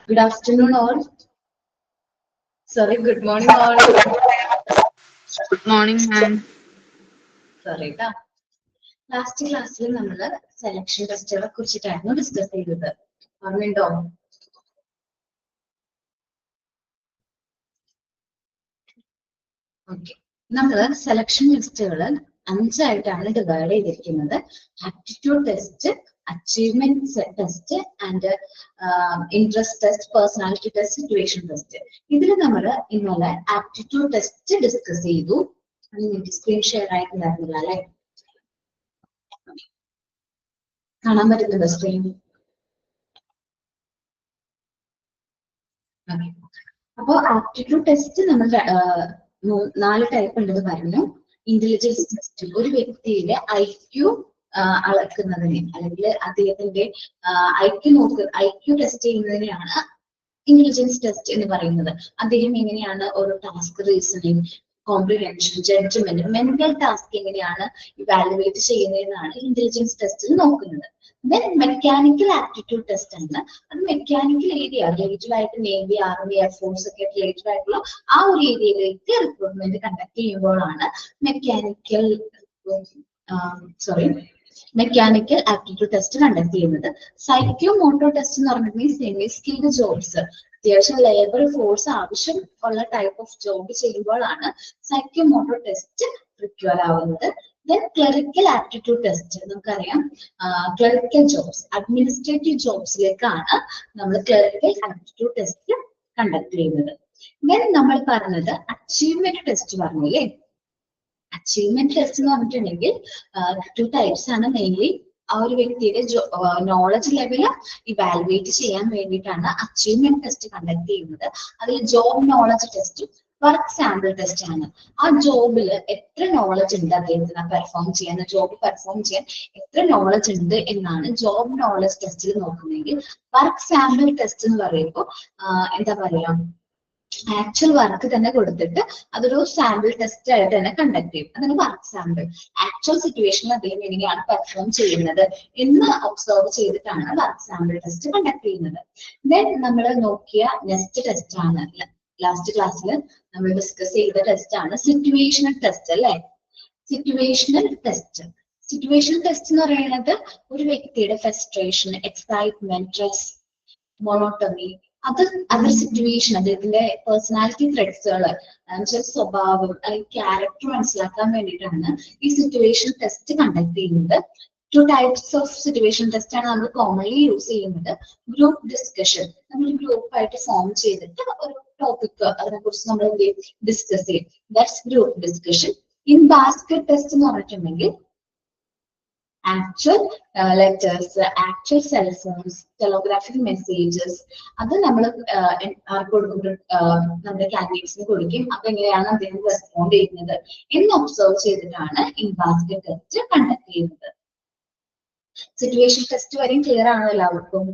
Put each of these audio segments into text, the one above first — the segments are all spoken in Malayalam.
Good afternoon, all. Sorry, good morning, all. Good morning, ma'am. Sorry, ട്ടാ. ലാസ്റ്റ് ക്ലാസ്സിൽ നമ്മൾ സെലക്ഷൻ ടെസ്റ്റുകളെ കുറിച്ചിട്ടായിരുന്നു ഡിസ്കസ് ചെയ്തത്. ഓർമ്മയുണ്ടോ? ഓക്കെ. നമ്മൾ സെലക്ഷൻ ടെസ്റ്റുകൾ 5ആയിട്ടാണ് ഡിവൈഡ് ചെയ്തിരിക്കുന്നത്. Aptitude test, achievement test and interest test, personality test, situation test. ഇതിൽ നമ്മൾ ഇന്നലെ ആപ്റ്റിറ്റ്യൂഡ് ടെസ്റ്റ് ഡിസ്കസ് ചെയ്തു. നിങ്ങൾക്ക് സ്ക്രീൻ ഷെയർ ആയിട്ടുണ്ടായിരുന്നില്ല അല്ലെ? കാണാൻ പറ്റുന്നുണ്ടോ സ്ക്രീൻ? അപ്പോ ആപ്റ്റിറ്റ്യൂഡ് ടെസ്റ്റ് നമ്മൾ 4 ടൈപ്പ് ഉണ്ടെന്ന് പറഞ്ഞു. ഇന്റലിജൻസ് ടെസ്റ്റ്, ഒരു വ്യക്തിയുടെ IQ അളക്കുന്നതിന് അല്ലെങ്കിൽ അദ്ദേഹത്തിന്റെ IQ ടെസ്റ്റ് ചെയ്യുന്നതിനെയാണ് ഇന്റലിജൻസ് ടെസ്റ്റ് എന്ന് പറയുന്നത്. അദ്ദേഹം എങ്ങനെയാണ് ഓരോ task reasoning, comprehension, judgement, mental task എങ്ങനെയാണ് ഇവാലുവേറ്റ് ചെയ്യുന്നതെന്നാണ് ഇന്റലിജൻസ് ടെസ്റ്റിൽ നോക്കുന്നത്. ദെൻ മെക്കാനിക്കൽ ആപ്റ്റിറ്റ്യൂഡ് ടെസ്റ്റ് ആണ്. അത് മെക്കാനിക്കൽ ഏരിയ റിലേറ്റഡ് ആയിട്ട് നേവി, ആർമി, എയർഫോഴ്സ് ഒക്കെ റിലേറ്റഡ് ആയിട്ടുള്ള ആ ഒരു ഏരിയയിലേക്ക് റിക്രൂട്ട്മെന്റ് കണ്ടക്ട് ചെയ്യുമ്പോഴാണ് മെക്കാനിക്കൽ ആപ്റ്റിറ്റ്യൂഡ് ടെസ്റ്റ് കണ്ടക്ട് ചെയ്യുന്നത്. സൈക്കോ മോട്ടോർ ടെസ്റ്റ് എന്ന് പറഞ്ഞിട്ടുണ്ടെങ്കിൽ സെമി സ്കിൽഡ് ജോബ്സ്, അത്യാവശ്യം ലേബർ ഫോഴ്സ് ആവശ്യം ഉള്ള ടൈപ്പ് ഓഫ് ജോബ് ചെയ്യുമ്പോഴാണ് സൈക്കോ മോട്ടോർ ടെസ്റ്റ് റിക്വയർ ആവുന്നത്. ദെൻ ക്ലറിക്കൽ ആപ്റ്റിറ്റ്യൂഡ് ടെസ്റ്റ്, നമുക്കറിയാം ക്ലറിക്കൽ ജോബ്സ്, അഡ്മിനിസ്ട്രേറ്റീവ് ജോബ്സിലേക്കാണ് നമ്മൾ ക്ലറിക്കൽ ആപ്റ്റിറ്റ്യൂഡ് ടെസ്റ്റ് കണ്ടക്ട് ചെയ്യുന്നത്. ദെൻ നമ്മൾ പറഞ്ഞത് അച്ചീവ്മെന്റ് ടെസ്റ്റ് പറഞ്ഞില്ലേ? അച്ചീവ്മെന്റ് ടെസ്റ്റ് എന്ന് പറഞ്ഞിട്ടുണ്ടെങ്കിൽ 2 ടൈപ്സ് ആണ് മെയിൻലി. ആ ഒരു വ്യക്തിയുടെ നോളജ് ലെവല് ഇവാലുവേറ്റ് ചെയ്യാൻ വേണ്ടിയിട്ടാണ് അച്ചീവ്മെന്റ് ടെസ്റ്റ് കണ്ടക്ട് ചെയ്യുന്നത്. അതിൽ ജോബ് നോളജ് ടെസ്റ്റും വർക്ക് സാമ്പിൾ ടെസ്റ്റ് ആണ്. ആ ജോബിൽ എത്ര നോളജ് ഉണ്ട് അദ്ദേഹത്തിന് ജോബ് പെർഫോം ചെയ്യാൻ എത്ര നോളജ് ഉണ്ട് എന്നാണ് ജോബ് നോളജ് ടെസ്റ്റിൽ നോക്കുന്നതെങ്കിൽ, വർക്ക് സാമ്പിൾ ടെസ്റ്റ് എന്ന് പറയുമ്പോൾ എന്താ പറയാ, ആക്ച്വൽ വർക്ക് തന്നെ കൊടുത്തിട്ട് അതൊരു സാമ്പിൾ ടെസ്റ്റ് ആയിട്ട് തന്നെ കണ്ടക്ട് ചെയ്യും. അതാണ് വർക്ക് സാമ്പിൾ. ആക്ച്വൽ സിറ്റുവേഷനിൽ അദ്ദേഹം എങ്ങനെയാണ് പെർഫോം ചെയ്യുന്നത് എന്ന് ഒബ്സർവ് ചെയ്തിട്ടാണ് വർക്ക് സാമ്പിൾ ടെസ്റ്റ് കണ്ടക്ട് ചെയ്യുന്നത്. ദെൻ നമ്മൾ നോക്കിയ നെക്സ്റ്റ് ടെസ്റ്റ് ആണ്, ലാസ്റ്റ് ക്ലാസ്സിൽ നമ്മൾ ഡിസ്കസ് ചെയ്ത ടെസ്റ്റ് ആണ് സിറ്റുവേഷണൽ ടെസ്റ്റ് അല്ലെ? Situational test. സിറ്റുവേഷണൽ ടെസ്റ്റ് എന്ന് പറയുന്നത് ഒരു വ്യക്തിയുടെ frustration, excitement, stress, monotony, other situation, അദ്ദേഹത്തിന്റെ പേഴ്സണാലിറ്റി ത്രെഡ്സുകൾ, സ്വഭാവം അല്ലെങ്കിൽ ക്യാരക്ടർ മനസ്സിലാക്കാൻ വേണ്ടിയിട്ടാണ് ഈ സിറ്റുവേഷൻ ടെസ്റ്റ് കണ്ടക്ട് ചെയ്യുന്നത്. 2 ടൈപ്സ് ഓഫ് സിറ്റുവേഷൻ ടെസ്റ്റ് ആണ് നമ്മൾ കോമൺലി യൂസ് ചെയ്യുന്നത്. ഗ്രൂപ്പ് ഡിസ്കഷൻ, നമ്മൾ ഗ്രൂപ്പായിട്ട് ഫോം ചെയ്തിട്ട് ഒരു ടോപ്പിക് അതിനെ കുറിച്ച് നമ്മൾ ഡിസ്കസ് ചെയ്യും. That's group discussion. In basket test എന്ന് പറഞ്ഞിട്ടുണ്ടെങ്കിൽ actual letters, actual cell phones, telegraphic messages, അത് നമ്മൾ കൊടുക്കുമ്പോൾ നമ്മുടെ കാൻഡിഡേറ്റ്സിന് കൊടുക്കും. അതെങ്ങനെയാണ് അദ്ദേഹം റെസ്പോണ്ട് ചെയ്യുന്നത് എന്ന് ഒബ്സർവ് ചെയ്തിട്ടാണ് ഇൻ ബാസ്കറ്റ് ടെസ്റ്റ് കണ്ടക്ട് ചെയ്യുന്നത്. സിറ്റുവേഷൻ ടെസ്റ്റ് വരെയും ക്ലിയർ ആണോ എല്ലാവർക്കും?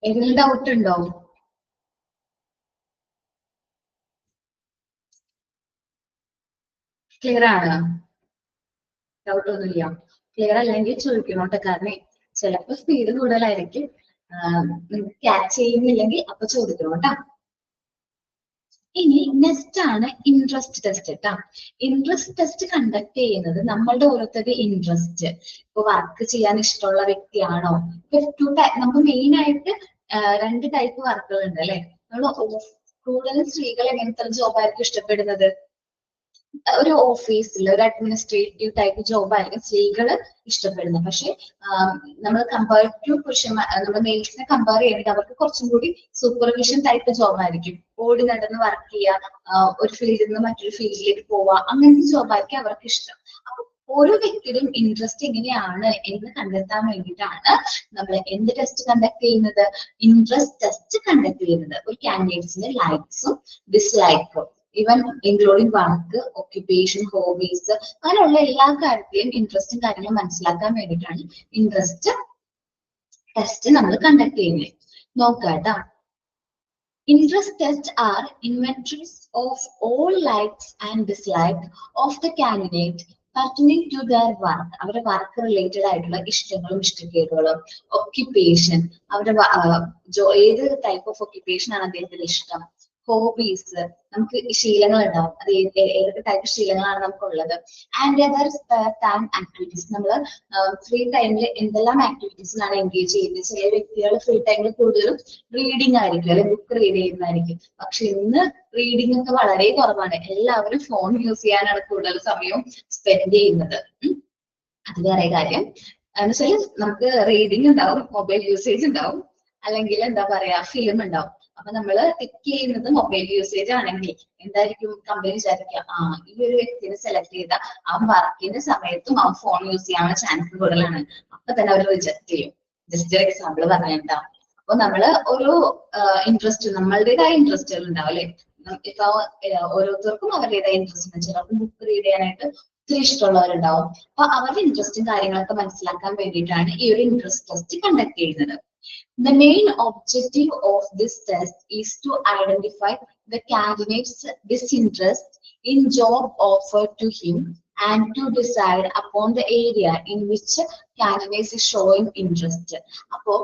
എന്തെങ്കിലും ഡൗട്ട് ഉണ്ടോ? ക്ലിയർ ആണ്? ഡൗട്ട് ഒന്നുമില്ല. ക്ലിയർ അല്ലെങ്കിൽ ചോദിക്കണോട്ടെ, കാരണം ചിലപ്പോൾ സ്പീഡ് കൂടുതലായിരിക്കും. ക്യാച്ച് ചെയ്യുന്നില്ലെങ്കിൽ അപ്പൊ ചോദിക്കണോട്ടാ. ഇനി നെക്സ്റ്റ് ആണ് ഇൻട്രസ്റ്റ് ടെസ്റ്റ് കേട്ടാ. ഇൻട്രസ്റ്റ് ടെസ്റ്റ് കണ്ടക്ട് ചെയ്യുന്നത് നമ്മളുടെ ഓരോരുത്തരുടെ ഇൻട്രസ്റ്റ്, ഇപ്പൊ വർക്ക് ചെയ്യാൻ ഇഷ്ടമുള്ള വ്യക്തിയാണോ. നമുക്ക് മെയിൻ ആയിട്ട് 2 ടൈപ്പ് വർക്കുകൾ ഉണ്ട് അല്ലെ? നമ്മൾ കൂടുതലും സ്ത്രീകൾ എങ്ങനത്തെ ജോബായിരിക്കും ഇഷ്ടപ്പെടുന്നത്? ഒരു ഓഫീസിൽ ഒരു അഡ്മിനിസ്ട്രേറ്റീവ് ടൈപ്പ് ജോബ് ആയിരിക്കും സ്ത്രീകൾ ഇഷ്ടപ്പെടുന്നത്. പക്ഷെ നമ്മൾ കമ്പയർ ടു പുരുഷന്മാർ, നമ്മുടെ മെയിൽസിനെ കമ്പയർ ചെയ്യുന്നത് അവർക്ക് കുറച്ചും കൂടി സൂപ്പർവിഷൻ ടൈപ്പ് ജോബ് ആയിരിക്കും. ഓടി നടന്ന് വർക്ക് ചെയ്യുക, ഒരു ഫീൽഡിൽ നിന്ന് മറ്റൊരു ഫീൽഡിലേക്ക് പോവുക, അങ്ങനത്തെ ജോബ് ആയിരിക്കും അവർക്ക് ഇഷ്ടം. അപ്പൊ ഓരോ വ്യക്തിയുടെയും ഇൻട്രസ്റ്റ് എങ്ങനെയാണ് എന്ന് കണ്ടെത്താൻ വേണ്ടിയിട്ടാണ് നമ്മൾ എന്ത് ടെസ്റ്റ് കണ്ടക്ട് ചെയ്യുന്നത്? ഇൻട്രസ്റ്റ് ടെസ്റ്റ് കണ്ടക്ട് ചെയ്യുന്നത്. ഒരു കാൻഡിഡേറ്റ്സിന്റെ ലൈക്സും ഡിസ്ലൈക്കും, even including work, occupation, hobbies, അങ്ങനെയുള്ള എല്ലാ കാര്യത്തിലും ഇൻട്രസ്റ്റും കാര്യങ്ങളും മനസ്സിലാക്കാൻ വേണ്ടിയിട്ടാണ് ഇൻട്രസ്റ്റ് ടെസ്റ്റ് നമ്മൾ കണ്ടക്ട് ചെയ്യുന്നത്. നോക്കാട്ടാ. Interest tests are inventories of all likes and dislikes of the candidate pertaining to their work, അവരുടെ വർക്ക് റിലേറ്റഡ് ആയിട്ടുള്ള ഇഷ്ടങ്ങളും ഇഷ്ടക്കേടുകളും, occupation, അവരുടെ ഏത് ടൈപ്പ് ഓഫ് occupation ആണ് അദ്ദേഹത്തിന് ഇഷ്ടം, ഹോബീസ്, നമുക്ക് ശീലങ്ങൾ ഉണ്ടാവും, അത് ഏതൊക്കെ ടൈപ്പ് ശീലങ്ങളാണ് നമുക്കുള്ളത്, ആൻഡ് അതർ ടൈം ആക്ടിവിറ്റീസ്, നമ്മൾ ഫ്രീ ടൈമിൽ എന്തെല്ലാം ആക്ടിവിറ്റീസിലാണ് എൻഗേജ് ചെയ്യുന്നത്. ചില വ്യക്തികൾ ഫ്രീ ടൈമിൽ കൂടുതലും റീഡിംഗ് ആയിരിക്കും, അല്ലെങ്കിൽ ബുക്ക് റീഡ് ചെയ്യുന്നതായിരിക്കും. പക്ഷെ ഇന്ന് റീഡിംഗ് ഒക്കെ വളരെ കുറവാണ്, എല്ലാവരും ഫോൺ യൂസ് ചെയ്യാനാണ് കൂടുതൽ സമയവും സ്പെൻഡ് ചെയ്യുന്നത്. അത് വേറെ കാര്യം എന്നുവെച്ചാൽ നമുക്ക് റീഡിംഗ് ഉണ്ടാവും, മൊബൈൽ യൂസേജ് ഉണ്ടാവും, അല്ലെങ്കിൽ എന്താ പറയാ ഫിലിം ഉണ്ടാവും. അപ്പൊ നമ്മള് ടിക്ക് ചെയ്യുന്നത് മൊബൈൽ യൂസേജ് ആണെങ്കിൽ എന്തായിരിക്കും കമ്പനി വിചാരിക്കുക, ഈ ഒരു വ്യക്തിനെ സെലക്ട് ചെയ്ത അവൻ വർക്കിന്റെ സമയത്തും അവൻ ഫോൺ യൂസ് ചെയ്യാനുള്ള ചാൻസ് കൂടുതലാണ്, അപ്പൊ തന്നെ അവർ റിജക്ട് ചെയ്യും. ജസ്റ്റ് ഒരു എക്സാമ്പിൾ പറഞ്ഞിട്ടാ. അപ്പൊ നമ്മള് ഒരു ഇൻട്രസ്റ്റ്, നമ്മളുടേതായ ഇൻട്രസ്റ്റുകൾ ഉണ്ടാവും അല്ലെ. ഇപ്പൊ ഓരോരുത്തർക്കും അവരുടേതായ ഇൻട്രസ്റ്റ് ഉണ്ട്. ചിലർക്ക് ബുക്ക് റീഡ് ചെയ്യാനായിട്ട് ഒത്തിരി ഇഷ്ടമുള്ളവരുണ്ടാവും. അപ്പൊ അവരുടെ ഇൻട്രസ്റ്റും കാര്യങ്ങളൊക്കെ മനസ്സിലാക്കാൻ വേണ്ടിയിട്ടാണ് ഈ ഒരു ഇൻട്രസ്റ്റ് ടെസ്റ്റ് കണ്ടക്ട് ചെയ്യുന്നത്. The main objective of this test is to identify the candidate's disinterest in job offered to him and to decide upon the area in which candidate is showing interest. അപ്പോ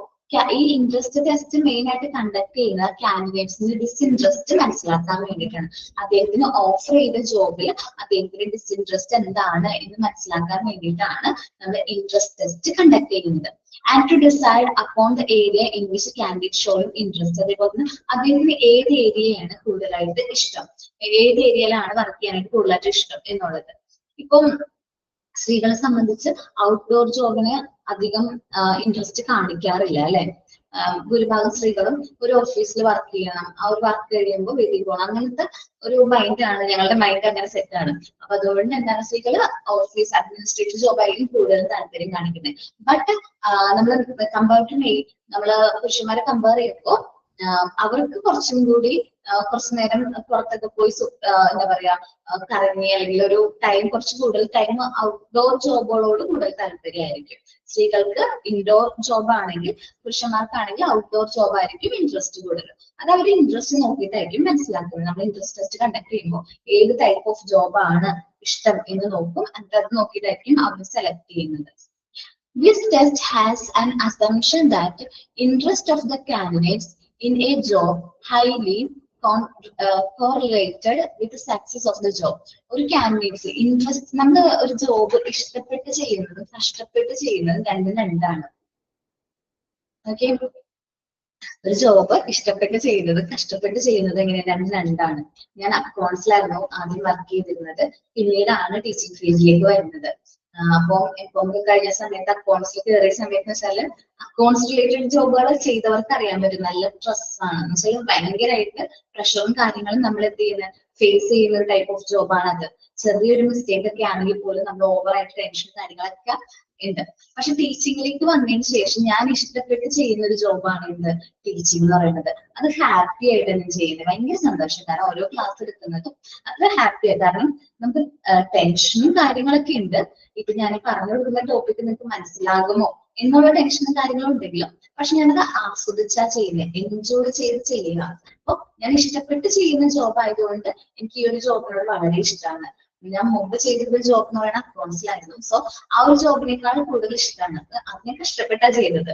ഈ ഇൻട്രസ്റ്റ് ടെസ്റ്റ് മെയിൻ ആയിട്ട് കണ്ടക്ട് ചെയ്യുന്ന കാൻഡിഡേറ്റ്സിന്റെ ഡിസ്ഇൻട്രസ്റ്റ് മനസ്സിലാക്കാൻ വേണ്ടിയിട്ടാണ്. അദ്ദേഹത്തിന് ഓഫർ ചെയ്ത ജോബിൽ അദ്ദേഹത്തിന്റെ ഡിസ്ഇൻട്രസ്റ്റ് എന്താണ് എന്ന് മനസ്സിലാക്കാൻ വേണ്ടിയിട്ടാണ് നമ്മൾ ഇൻട്രസ്റ്റ് ടെസ്റ്റ് കണ്ടക്ട് ചെയ്യുന്നത്. And to decide upon the area in which candidate showing interest, അതേപോലെ തന്നെ അദ്ദേഹത്തിന് ഏത് ഏരിയയാണ് കൂടുതലായിട്ട് ഇഷ്ടം, ഏത് ഏരിയയിലാണ് വർക്ക് ചെയ്യാനായിട്ട് കൂടുതലായിട്ട് ഇഷ്ടം എന്നുള്ളത്. ഇപ്പം സ്ത്രീകളെ സംബന്ധിച്ച് ഔട്ട്ഡോർ ജോബിന് അധികം ഇൻട്രസ്റ്റ് കാണിക്കാറില്ല അല്ലെ. ഭൂരിഭാഗം സ്ത്രീകളും ഒരു ഓഫീസിൽ വർക്ക് ചെയ്യണം, ആ ഒരു വർക്ക് കഴിയുമ്പോൾ വീട്ടിൽ പോകണം, അങ്ങനത്തെ ഒരു മൈൻഡാണ്, ഞങ്ങളുടെ മൈൻഡ് അങ്ങനെ സെറ്റ് ആണ്. അപ്പൊ അതുകൊണ്ട് എന്താണ് സ്ത്രീകൾ ഓഫീസ് അഡ്മിനിസ്ട്രേറ്റീവ് ജോബായിരിക്കും കൂടുതൽ താല്പര്യം കാണിക്കുന്നത്. ബട്ട് നമ്മൾ കമ്പയർ ടു നമ്മള് പുരുഷന്മാരെ കമ്പയർ ചെയ്യുമ്പോൾ അവർക്ക് കുറച്ചും കൂടി കുറച്ചു നേരം പുറത്തൊക്കെ പോയി എന്താ പറയാ കറങ്ങി, അല്ലെങ്കിൽ ഒരു ടൈം കുറച്ച് കൂടുതൽ ടൈം ഔട്ട്ഡോർ ജോബുകളോട് കൂടുതൽ താല്പര്യമായിരിക്കും. സ്ത്രീകൾക്ക് ഇൻഡോർ ജോബ് ആണെങ്കിൽ, പുരുഷന്മാർക്കാണെങ്കിൽ ഔട്ട്ഡോർ ജോബ് ആയിരിക്കും ഇൻട്രസ്റ്റ് കൂടുതൽ. അത് അവർ ഇൻട്രസ്റ്റ് നോക്കിയിട്ടായിരിക്കും മനസ്സിലാക്കുന്നത്. നമ്മൾ ഇൻട്രസ്റ്റ് ടെസ്റ്റ് കണ്ടക്ട് ചെയ്യുമ്പോൾ ഏത് ടൈപ്പ് ഓഫ് ജോബ് ആണ് ഇഷ്ടം എന്ന് നോക്കും, അത് നോക്കിയിട്ടായിരിക്കും അവർ സെലക്ട് ചെയ്യുന്നത്. This test has an assumption that interest of the candidates in a job highly correlated with the success of the job. ഒരു കാൻഡിഡേറ്റ്സ് ഇൻട്രസ്റ്റ്, നമ്മൾ ഒരു ജോബ് ഇഷ്ടപ്പെട്ട് ചെയ്യുന്നതും കഷ്ടപ്പെട്ട് ചെയ്യുന്നതും രണ്ടും രണ്ടാണ്. ഓക്കെ, ഒരു ജോബ് ഇഷ്ടപ്പെട്ട് ചെയ്യുന്നത് കഷ്ടപ്പെട്ട് ചെയ്യുന്നത് എങ്ങനെ രണ്ടും രണ്ടാണ്. ഞാൻ അക്കൗണ്ട്സിലായിരുന്നു ആദ്യം വർക്ക് ചെയ്തിരുന്നത്, പിന്നീടാണ് ടീച്ചിങ് ഫീൽഡിലേക്ക് വരുന്നത്. അപ്പം എം.കോം കഴിഞ്ഞ സമയത്ത് അക്കൗണ്ട്സിൽ കയറിയ സമയത്ത് വെച്ചാല് അക്കൗണ്ട്സ് റിലേറ്റഡ് ജോബുകൾ ചെയ്തവർക്ക് അറിയാൻ പറ്റും, നല്ല സ്ട്രെസ് ആണ്. എന്ന് വെച്ചാൽ ഭയങ്കരമായിട്ട് പ്രഷറും കാര്യങ്ങളും നമ്മൾ എന്ത് ചെയ്യുന്ന ഫേസ് ചെയ്യുന്ന ഒരു ടൈപ്പ് ഓഫ് ജോബാണ് അത്. ചെറിയൊരു മിസ്റ്റേക്ക് ഒക്കെ ആണെങ്കിൽ പോലും നമ്മൾ ഓവറായിട്ട് ടെൻഷൻ കാര്യങ്ങളൊക്കെ ഉണ്ട്. പക്ഷെ ടീച്ചിങ്ങിലേക്ക് വന്നതിന് ശേഷം ഞാൻ ഇഷ്ടപ്പെട്ട് ചെയ്യുന്ന ഒരു ജോബാണ് ഇന്ന് ടീച്ചിങ് എന്ന് പറയുന്നത്. അത് ഹാപ്പി ആയിട്ട് തന്നെ ചെയ്യുന്നത്, ഭയങ്കര സന്തോഷം. കാരണം ഓരോ ക്ലാസ് എടുക്കുന്നതും അത് ഹാപ്പിയാണ്. കാരണം നമുക്ക് ടെൻഷനും കാര്യങ്ങളൊക്കെ ഉണ്ട്. ഇപ്പൊ ഞാൻ പറഞ്ഞു കൊടുക്കുന്ന ടോപ്പിക്ക് നിങ്ങൾക്ക് മനസ്സിലാകുമോ എന്നുള്ള ടെൻഷനും കാര്യങ്ങളും ഉണ്ടെങ്കിലും, പക്ഷെ ഞാനത് ആസ്വദിച്ചാ ചെയ്യുന്നത്, എൻജോയ് ചെയ്ത് ചെയ്യുക. അപ്പൊ ഞാൻ ഇഷ്ടപ്പെട്ട് ചെയ്യുന്ന ജോബ് ആയതുകൊണ്ട് എനിക്ക് ഈ ഒരു ജോബിനോട് വളരെ ഇഷ്ടമാണ്. ഞാൻ മുമ്പ് ചെയ്തിരുന്ന ജോബ് എന്ന് പറയുന്നത് അക്കൗണ്ട്സിലായിരുന്നു. സോ ആ ഒരു ജോബിനേക്കാൾ കൂടുതൽ ഇഷ്ടമാണ്. അതിനെ കഷ്ടപ്പെട്ടാ ചെയ്യുന്നത്,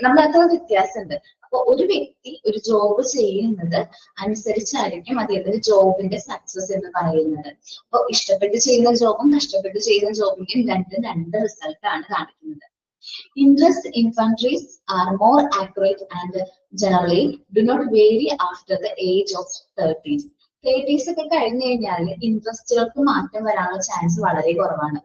നമ്മളത്ര വ്യത്യാസമുണ്ട്. അപ്പൊ ഒരു വ്യക്തി ഒരു ജോബ് ചെയ്യുന്നത് അനുസരിച്ചായിരിക്കും അദ്ദേഹത്തിന്റെ ജോബിന്റെ സക്സസ് എന്ന് പറയുന്നത്. അപ്പൊ ഇഷ്ടപ്പെട്ട് ചെയ്യുന്ന ജോബും കഷ്ടപ്പെട്ട് ചെയ്യുന്ന ജോബിന്റെയും രണ്ടും രണ്ട് റിസൾട്ട് ആണ് കാണിക്കുന്നത്. Interest in countries are more accurate and generally do not vary after the age of 30s. 30s ഒക്കെ കഴിഞ്ഞു കഴിഞ്ഞാൽ ഇൻട്രസ്റ്റുകൾക്ക് മാറ്റം വരാനുള്ള ചാൻസ് വളരെ കുറവാണ്.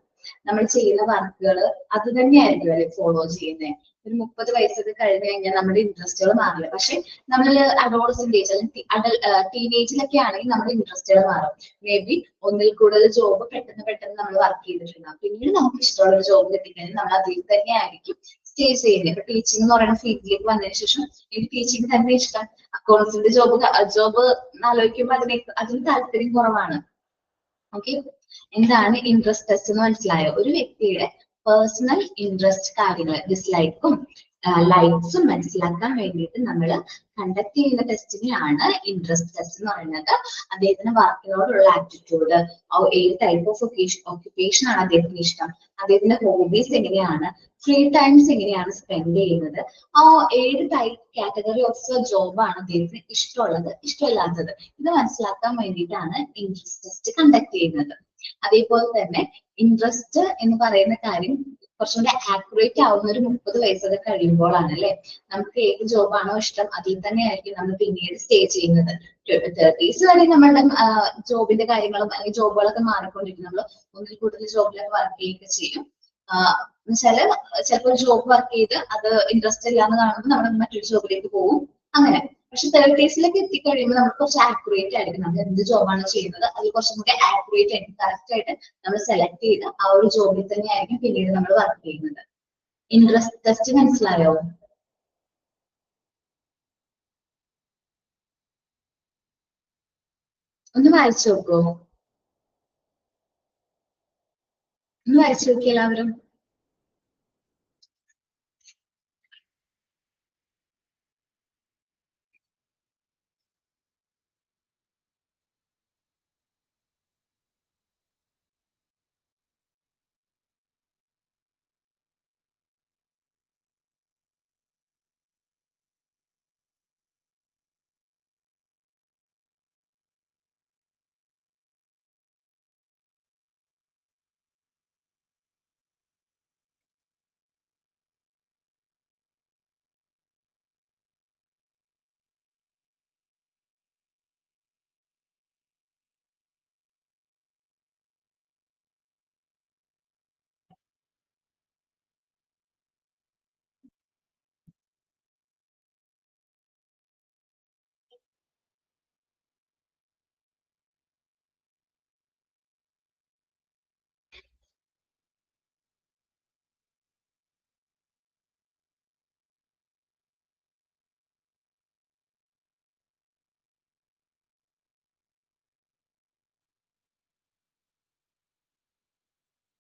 നമ്മൾ ചെയ്യുന്ന വർക്കുകൾ അത് തന്നെയായിരിക്കും അല്ലെ ഫോളോ ചെയ്യുന്നത്. ഒരു 30 വയസ്സൊക്കെ കഴിഞ്ഞു കഴിഞ്ഞാൽ നമ്മുടെ ഇൻട്രസ്റ്റുകൾ മാറില്ല. പക്ഷെ നമ്മൾ അഡോളസെന്റ് ഏജ് അല്ലെങ്കിൽ ടീനേജിലൊക്കെ ആണെങ്കിൽ നമ്മുടെ ഇൻട്രസ്റ്റുകൾ മാറും. മേ ബി ഒന്നിൽ കൂടുതൽ ജോബ് പെട്ടെന്ന് നമ്മൾ വർക്ക് ചെയ്തിട്ടുണ്ടാകും. പിന്നീട് നമുക്ക് ഇഷ്ടമുള്ള ഒരു ജോബ് കിട്ടിക്കഴിഞ്ഞാൽ നമ്മൾ അതിൽ തന്നെ ആയിരിക്കും സ്റ്റേ ചെയ്യുന്നത്. ഇപ്പൊ ടീച്ചിങ് എന്ന് പറയുന്ന ഫീൽഡിലേക്ക് വന്നതിന് ശേഷം എനിക്ക് ടീച്ചിങ് തന്നെ ഇഷ്ടം. അക്കൗണ്ട്സിന്റെ ജോബ് ആലോചിക്കുമ്പോൾ അതിന് താല്പര്യം കുറവാണ്. ഓക്കെ, എന്താണ് ഇൻട്രസ്റ്റ് ടെസ്റ്റ് എന്ന് മനസ്സിലായോ? ഒരു വ്യക്തിയുടെ പേഴ്സണൽ ഇൻട്രസ്റ്റ് കാര്യങ്ങൾ, ഡിസ്ലൈക്കും ലൈറ്റ്സും മനസ്സിലാക്കാൻ വേണ്ടിയിട്ട് നമ്മൾ കണ്ടക്ട് ചെയ്യുന്ന ടെസ്റ്റിനെയാണ് ഇൻട്രസ്റ്റ് ടെസ്റ്റ് എന്ന് പറയുന്നത്. അദ്ദേഹത്തിന് വർക്കിനോടുള്ള ആറ്റിറ്റ്യൂഡ്, ഏത് ടൈപ്പ് ഓഫ് ഓക്യുപ്പേഷൻ ആണ് അദ്ദേഹത്തിന് ഇഷ്ടം, അദ്ദേഹത്തിന്റെ ഹോബീസ് എങ്ങനെയാണ്, ഫ്രീ ടൈംസ് എങ്ങനെയാണ് സ്പെൻഡ് ചെയ്യുന്നത്, ഏത് ടൈപ്പ് കാറ്റഗറി ഓഫ് ജോബാണ് അദ്ദേഹത്തിന് ഇഷ്ടമുള്ളത്, ഇഷ്ടമില്ലാത്തത്, ഇത് മനസ്സിലാക്കാൻ വേണ്ടിയിട്ടാണ് ഇൻട്രസ്റ്റ് ടെസ്റ്റ് കണ്ടക്ട് ചെയ്യുന്നത്. അതേപോലെ തന്നെ ഇൻട്രസ്റ്റ് എന്ന് പറയുന്ന കാര്യം കുറച്ചുകൂടി ആക്യുറേറ്റ് ആവുന്ന ഒരു 30 വയസ്സൊക്കെ കഴിയുമ്പോഴാണ് അല്ലെ. നമുക്ക് ഏത് ജോബാണോ ഇഷ്ടം അതിൽ തന്നെ ആയിരിക്കും നമ്മൾ പിന്നീട് സ്റ്റേ ചെയ്യുന്നത്. 30s വരെ നമ്മളുടെ ജോബിന്റെ കാര്യങ്ങളും അല്ലെങ്കിൽ ജോബുകളൊക്കെ മാറിക്കൊണ്ടിരിക്കും. നമ്മൾ ഒന്നിൽ കൂടുതൽ ജോബിലൊക്കെ വർക്ക് ചെയ്യുകയൊക്കെ ചെയ്യും. ചിലപ്പോൾ ജോബ് വർക്ക് ചെയ്ത് അത് ഇൻട്രസ്റ്റ് ഇല്ലാന്ന് കാണുമ്പോൾ നമ്മൾ മറ്റൊരു ജോബിലേക്ക് പോകും, അങ്ങനെ. പക്ഷെ 30s എത്തിക്കഴിയുമ്പോൾ നമുക്ക് കുറച്ച് ആക്യുറേറ്റ് ആയിരിക്കും. നമ്മൾ എന്ത് ജോബാണ് ചെയ്യുന്നത് അതിൽ കുറച്ചും കൂടി ആക്യുറേറ്റ് ആയിട്ട് കറക്റ്റ് ആയിട്ട് നമ്മൾ സെലക്ട് ചെയ്ത് ആ ഒരു ജോബിൽ തന്നെ ആയിരിക്കും പിന്നീട് നമ്മൾ വർക്ക് ചെയ്യുന്നത്. ഇൻട്രസ്റ്റ് ടെസ്റ്റ് മനസ്സിലായോ? ഒന്ന് വായിച്ചു നോക്കൂ, ഒന്ന് വായിച്ചു നോക്കി എല്ലാവരും.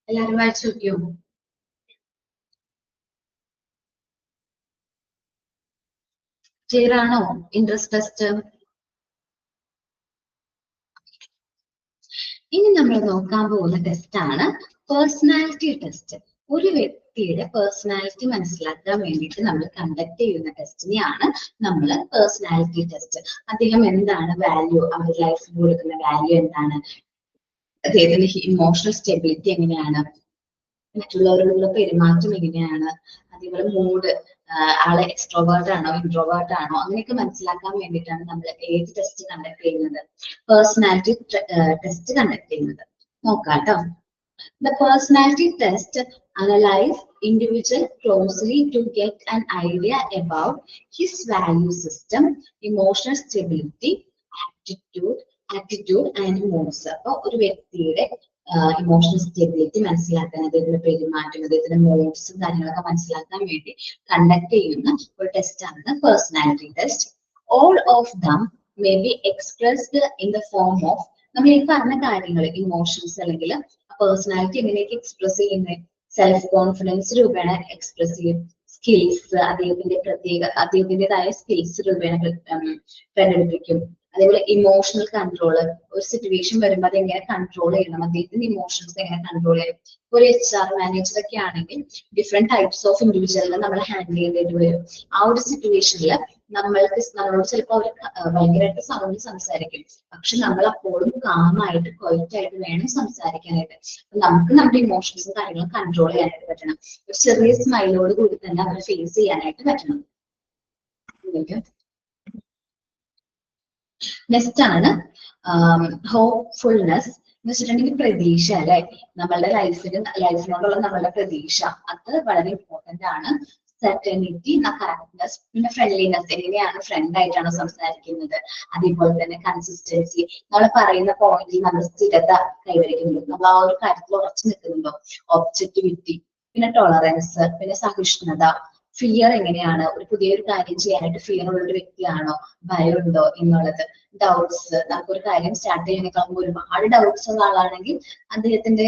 എല്ലാവരും വായിച്ചു നോക്കിയോ? ക്ലിയർ ആണോ ഇൻട്രസ്റ്റ് ടെസ്റ്റ്? ഇനി നമ്മൾ നോക്കാൻ പോകുന്ന ടെസ്റ്റ് ആണ് പേഴ്സണാലിറ്റി ടെസ്റ്റ്. ഒരു വ്യക്തിയുടെ പേഴ്സണാലിറ്റി മനസ്സിലാക്കാൻ വേണ്ടിയിട്ട് നമ്മൾ കണ്ടക്ട് ചെയ്യുന്ന ടെസ്റ്റിനെയാണ് നമ്മൾ പേഴ്സണാലിറ്റി ടെസ്റ്റ്. അദ്ദേഹം എന്താണ് വാല്യൂ, അവരുടെ ലൈഫിൽ കൊടുക്കുന്ന വാല്യൂ എന്താണ്, അദ്ദേഹത്തിന്റെ ഇമോഷണൽ സ്റ്റെബിലിറ്റി എങ്ങനെയാണ്, മറ്റുള്ളവരോടുള്ള പെരുമാറ്റം എങ്ങനെയാണ്, അതേപോലെ മൂഡ്, ആളെ എക്സ്ട്രോവേർട്ട് ആണോ ഇൻട്രോവേർട്ട് ആണോ, അങ്ങനെയൊക്കെ മനസ്സിലാക്കാൻ വേണ്ടിയിട്ടാണ് നമ്മൾ ഏത് ടെസ്റ്റ് കണ്ടക്ട് ചെയ്യുന്നത്, പേഴ്സണാലിറ്റി ടെസ്റ്റ് കണ്ടക്ട് ചെയ്യുന്നത്. നോക്കാട്ടോ. The personality test analyze individual closely to get an idea about his value system, emotional stability, attitude and moods. അപ്പോൾ ഒരു വ്യക്തിയുടെ ഇമോഷണൽ സ്റ്റെബിലിറ്റി മനസ്സിലാക്കാൻ, അദ്ദേഹത്തിന്റെ പെരുമാറ്റം, അദ്ദേഹത്തിന്റെ മൂഡ്സും കാര്യങ്ങളൊക്കെ മനസ്സിലാക്കാൻ വേണ്ടി കണ്ടക്ട് ചെയ്യുന്ന ഒരു ടെസ്റ്റ് ആണ് personality test. All of them may be expressed in the form of, നമ്മൾ ഈ പറഞ്ഞ കാര്യങ്ങൾ, ഇമോഷൻസ് അല്ലെങ്കിൽ പേഴ്സണാലിറ്റി എങ്ങനെയൊക്കെ എക്സ്പ്രസ് ചെയ്യുന്നത്, സെൽഫ് കോൺഫിഡൻസ് രൂപേണ എക്സ്പ്രസ് ചെയ്യും, സ്കിൽസ്, അദ്ദേഹത്തിൻ്റെതായ സ്കിൽസ് രൂപേണ പ്രകടിപ്പിക്കും. അതേപോലെ ഇമോഷണൽ കൺട്രോൾ, ഒരു സിറ്റുവേഷൻ വരുമ്പോൾ അത് എങ്ങനെ കൺട്രോൾ ചെയ്യണം, അദ്ദേഹത്തിന്റെ ഇമോഷൻസ് എങ്ങനെ കൺട്രോൾ ചെയ്യണം. ഒരു HR മാനേജർ ഒക്കെ ആണെങ്കിൽ ഡിഫറെന്റ് ടൈപ്സ് ഓഫ് ഇൻഡിവിജ്വലിനെ നമ്മൾ ഹാൻഡിൽ ചെയ്യേണ്ടി വരും. ആ ഒരു സിറ്റുവേഷനിൽ നമ്മളോട് ചിലപ്പോൾ അവർ ഭയങ്കരമായിട്ട് സൗണ്ടിൽ സംസാരിക്കും, പക്ഷെ നമ്മൾ അപ്പോഴും കാമായിട്ട് ക്വയറ്റ് ആയിട്ട് വേണം സംസാരിക്കാനായിട്ട്. നമുക്ക് നമ്മുടെ ഇമോഷൻസും കാര്യങ്ങളും കൺട്രോൾ ചെയ്യാനായിട്ട് പറ്റണം. ഒരു ചെറിയ സ്മൈലോട് കൂടി തന്നെ അവരെ ഫേസ് ചെയ്യാനായിട്ട് പറ്റണം. നെക്സ്റ്റ് ആണ് ഹോപ്പ്ഫുൾനെസ് എന്ന് വെച്ചിട്ടുണ്ടെങ്കിൽ പ്രതീക്ഷ അല്ലെ. നമ്മളുടെ ലൈഫിനോടുള്ള നമ്മളുടെ പ്രതീക്ഷ അത് വളരെ ഇമ്പോർട്ടന്റ് ആണ്. സെർട്ടനിറ്റി, കറക്റ്റ്നെസ്, പിന്നെ ഫ്രണ്ട്ലിനെസ്, എങ്ങനെയാണ് ഫ്രണ്ട് ആയിട്ടാണ് സംസാരിക്കുന്നത്, അതേപോലെ തന്നെ കൺസിസ്റ്റൻസി, നമ്മൾ പറയുന്ന പോയിന്റിൽ നമ്മൾ സ്ഥിരത കൈവരിക്കുന്നുണ്ടോ, നമ്മൾ ആ ഒരു കാര്യത്തിൽ ഉറച്ചു നിൽക്കുന്നുണ്ടോ, ഒബ്ജക്ടിവിറ്റി, പിന്നെ ടോളറൻസ്, പിന്നെ സഹിഷ്ണുത, ഫിയർ എങ്ങനെയാണ്, ഒരു പുതിയൊരു കാര്യം ചെയ്യാനായിട്ട് ഫിയർ ഉള്ള ഒരു വ്യക്തിയാണോ, ഭയമുണ്ടോ എന്നുള്ളത്. ഡൗട്ട്സ്, നമുക്കൊരു കാര്യം സ്റ്റാർട്ട് ചെയ്യുന്നതിനേക്കാളും ഒരുപാട് ഡൗട്ട്സ് ഉള്ള ആളാണെങ്കിൽ അദ്ദേഹത്തിന്റെ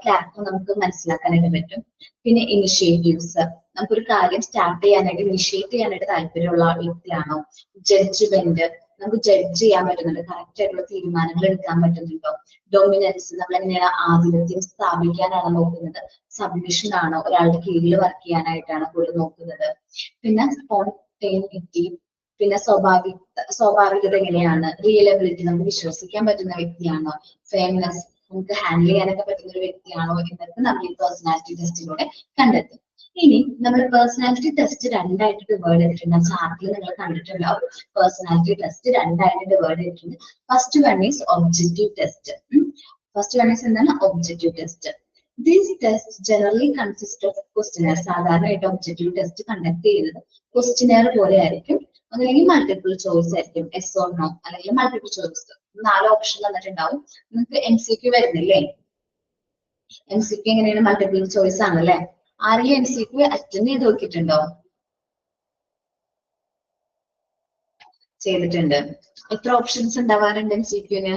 ക്യാരക്ടർ നമുക്ക് മനസ്സിലാക്കാനായിട്ട് പറ്റും. പിന്നെ ഇനിഷ്യേറ്റീവ്സ്, നമുക്കൊരു കാര്യം സ്റ്റാർട്ട് ചെയ്യാനായിട്ട് ഇനിഷ്യേറ്റ് ചെയ്യാനായിട്ട് താല്പര്യമുള്ള വ്യക്തിയാണോ. ജഡ്ജ്മെന്റ്, നമുക്ക് ജഡ്ജ് ചെയ്യാൻ പറ്റുന്നുണ്ട്, കറക്റ്റ് ആയിട്ടുള്ള തീരുമാനങ്ങൾ എടുക്കാൻ പറ്റുന്നുണ്ടോ. ഡൊമിനൻസ്, നമ്മൾ എങ്ങനെയാണ് ആധിപത്യം സ്ഥാപിക്കാനാണ് നോക്കുന്നത്, സബ്മിഷൻ ആണോ, ഒരാളുടെ കീഴിൽ വർക്ക് ചെയ്യാനായിട്ടാണ് കൂടുതൽ നോക്കുന്നത്. പിന്നെ സ്പോണ്ടേനിറ്റി, പിന്നെ സ്വാഭാവികത എങ്ങനെയാണ്, റിയലബിലിറ്റി, നമുക്ക് വിശ്വസിക്കാൻ പറ്റുന്ന വ്യക്തിയാണോ, ഫെയർനെസ്, നമുക്ക് ഹാൻഡിൽ ചെയ്യാനൊക്കെ പറ്റുന്ന ഒരു വ്യക്തിയാണോ എന്നൊക്കെ നമ്മൾ ഈ പേഴ്സണാലിറ്റി ടെസ്റ്റിലൂടെ കണ്ടെത്തും. ഇനി നമ്മൾ പേഴ്സണാലിറ്റി ടെസ്റ്റ് രണ്ടായിട്ട് ഡിവൈഡ് ചെയ്തിട്ടുണ്ട്. ചാർട്ടിൽ നിങ്ങൾ കണ്ടിട്ടുണ്ടാവും പേഴ്സണാലിറ്റി ടെസ്റ്റ് രണ്ടായിട്ട് ഡിവൈഡ് ചെയ്തിട്ടുണ്ട്. First one is objective test. First one is എന്താണ്, objective test. These test generally consist of questionnaire. സാധാരണയായിട്ട് ഒബ്ജക്റ്റീവ് ടെസ്റ്റ് കണ്ടക്ട് ചെയ്യുന്നത് ക്വസ്റ്റിനെയർ പോലെ ആയിരിക്കും. അല്ലെങ്കിൽ മൾട്ടിപ്പിൾ ചോയ്സ് ആയിരിക്കും, എസ് ഓർ നോ, അല്ലെങ്കിൽ മൾട്ടിപ്പിൾ ചോയ്സ്. 4 ഓപ്ഷൻ തന്നിട്ടുണ്ടാവും. നിങ്ങൾക്ക് MCQ വരുന്നില്ലേ, MCQ എങ്ങനെയാണ്, മൾട്ടിപ്പിൾ ചോയ്സ് ആണല്ലേ. ആരെങ്കിലും MCQ അറ്റൻഡ് ചെയ്ത് നോക്കിയിട്ടുണ്ടോ? ചെയ്തിട്ടുണ്ട്. എത്ര ഓപ്ഷൻസ് ഉണ്ടാവാറുണ്ട് MCQന്?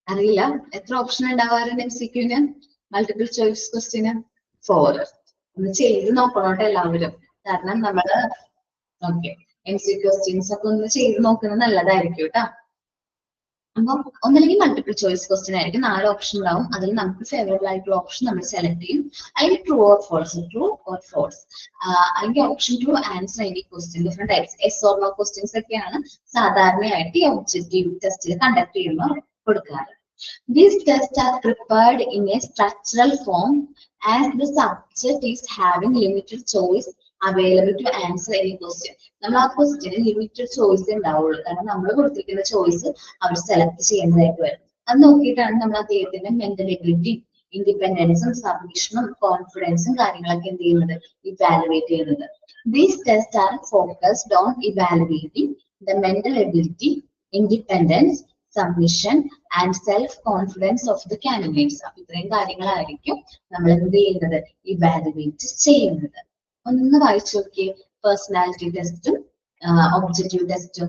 അറിയില്ല. എത്ര ഓപ്ഷൻ ഉണ്ടാവാറുണ്ട് MCQന്, മൾട്ടിപ്പിൾ ചോയ്സ് ക്വസ്റ്റ്യന്? 4. ഒന്ന് ചെയ്ത് നോക്കണോട്ടെ എല്ലാവരും. കാരണം നമ്മള് ഓക്കെ MCQ ക്വസ്റ്റ്യൻസ് ഒക്കെ ഒന്ന് ചെയ്ത് നോക്കുന്നത് നല്ലതായിരിക്കും കേട്ടോ. അപ്പം ഒന്നല്ലെങ്കിൽ മൾട്ടിപ്പിൾ ചോയ്സ് ക്വസ്റ്റ്യൻ ആയിരിക്കും, 4 ഓപ്ഷൻ ഉണ്ടാവും. അതിൽ നമുക്ക് ഫേവറബിൾ ആയിട്ടുള്ള ഓപ്ഷൻ നമ്മൾ സെലക്ട് ചെയ്യും. അല്ലെങ്കിൽ true or false, true or false. അല്ലെങ്കിൽ option 2 answer any question. Different types yes or no questions ഒക്കെയാണ് സാധാരണയായിട്ട് ഈ ഒബ്ജക്റ്റീവ് ടെസ്റ്റിൽ കണ്ടക്ട് ചെയ്യുമ്പോൾ കൊടുക്കാറ്. These tests are prepared in a structural form as the subject is having limited choice available to answer any question. നമ്മൾ ആ ക്വസ്റ്റ്യന് ലിമിറ്റഡ് ചോയ്സ് ഉണ്ടാവുള്ളൂ. കാരണം നമ്മൾ കൊടുത്തിരിക്കുന്ന ചോയ്സ് അവർ സെലക്ട് ചെയ്യുന്നതായിട്ട് വരും. അത് നോക്കിയിട്ടാണ് നമ്മൾ അദ്ദേഹത്തിന്റെ മെന്റൽ എബിലിറ്റി, ഇൻഡിപെൻഡൻസും സബ്മിഷനും കോൺഫിഡൻസും കാര്യങ്ങളൊക്കെ എന്ത് ചെയ്യുന്നത്, ഇവാലുവേറ്റ് ചെയ്യുന്നത്. These tests are focused on evaluating the mental ability, independence, submission and self confidence of the candidates. അപ്പൊ ഇത്രയും കാര്യങ്ങളായിരിക്കും നമ്മൾ എന്ത് ചെയ്യുന്നത്, ഇവാലുവേറ്റ് ചെയ്യുന്നത്. ഒന്ന് വായിച്ചു നോക്കിയേ, പേഴ്സണാലിറ്റി ടെസ്റ്റും ഒബ്ജക്റ്റീവ് ടെസ്റ്റും.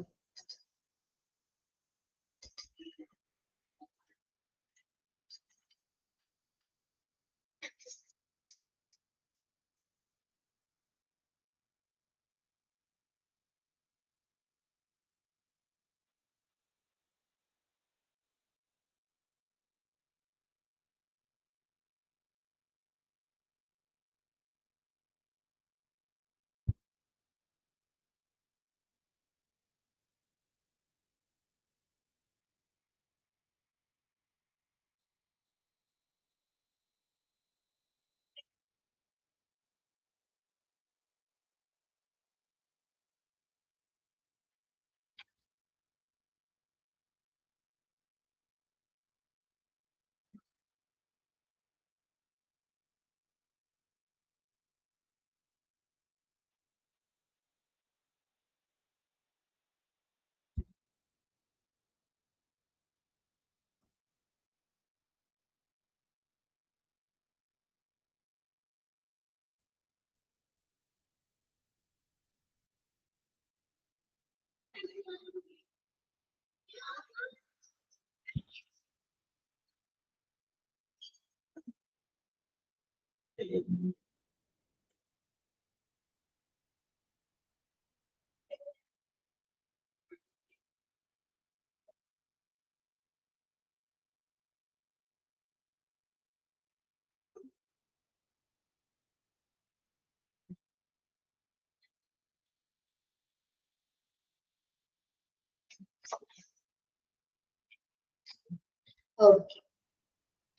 ഓക്കെ,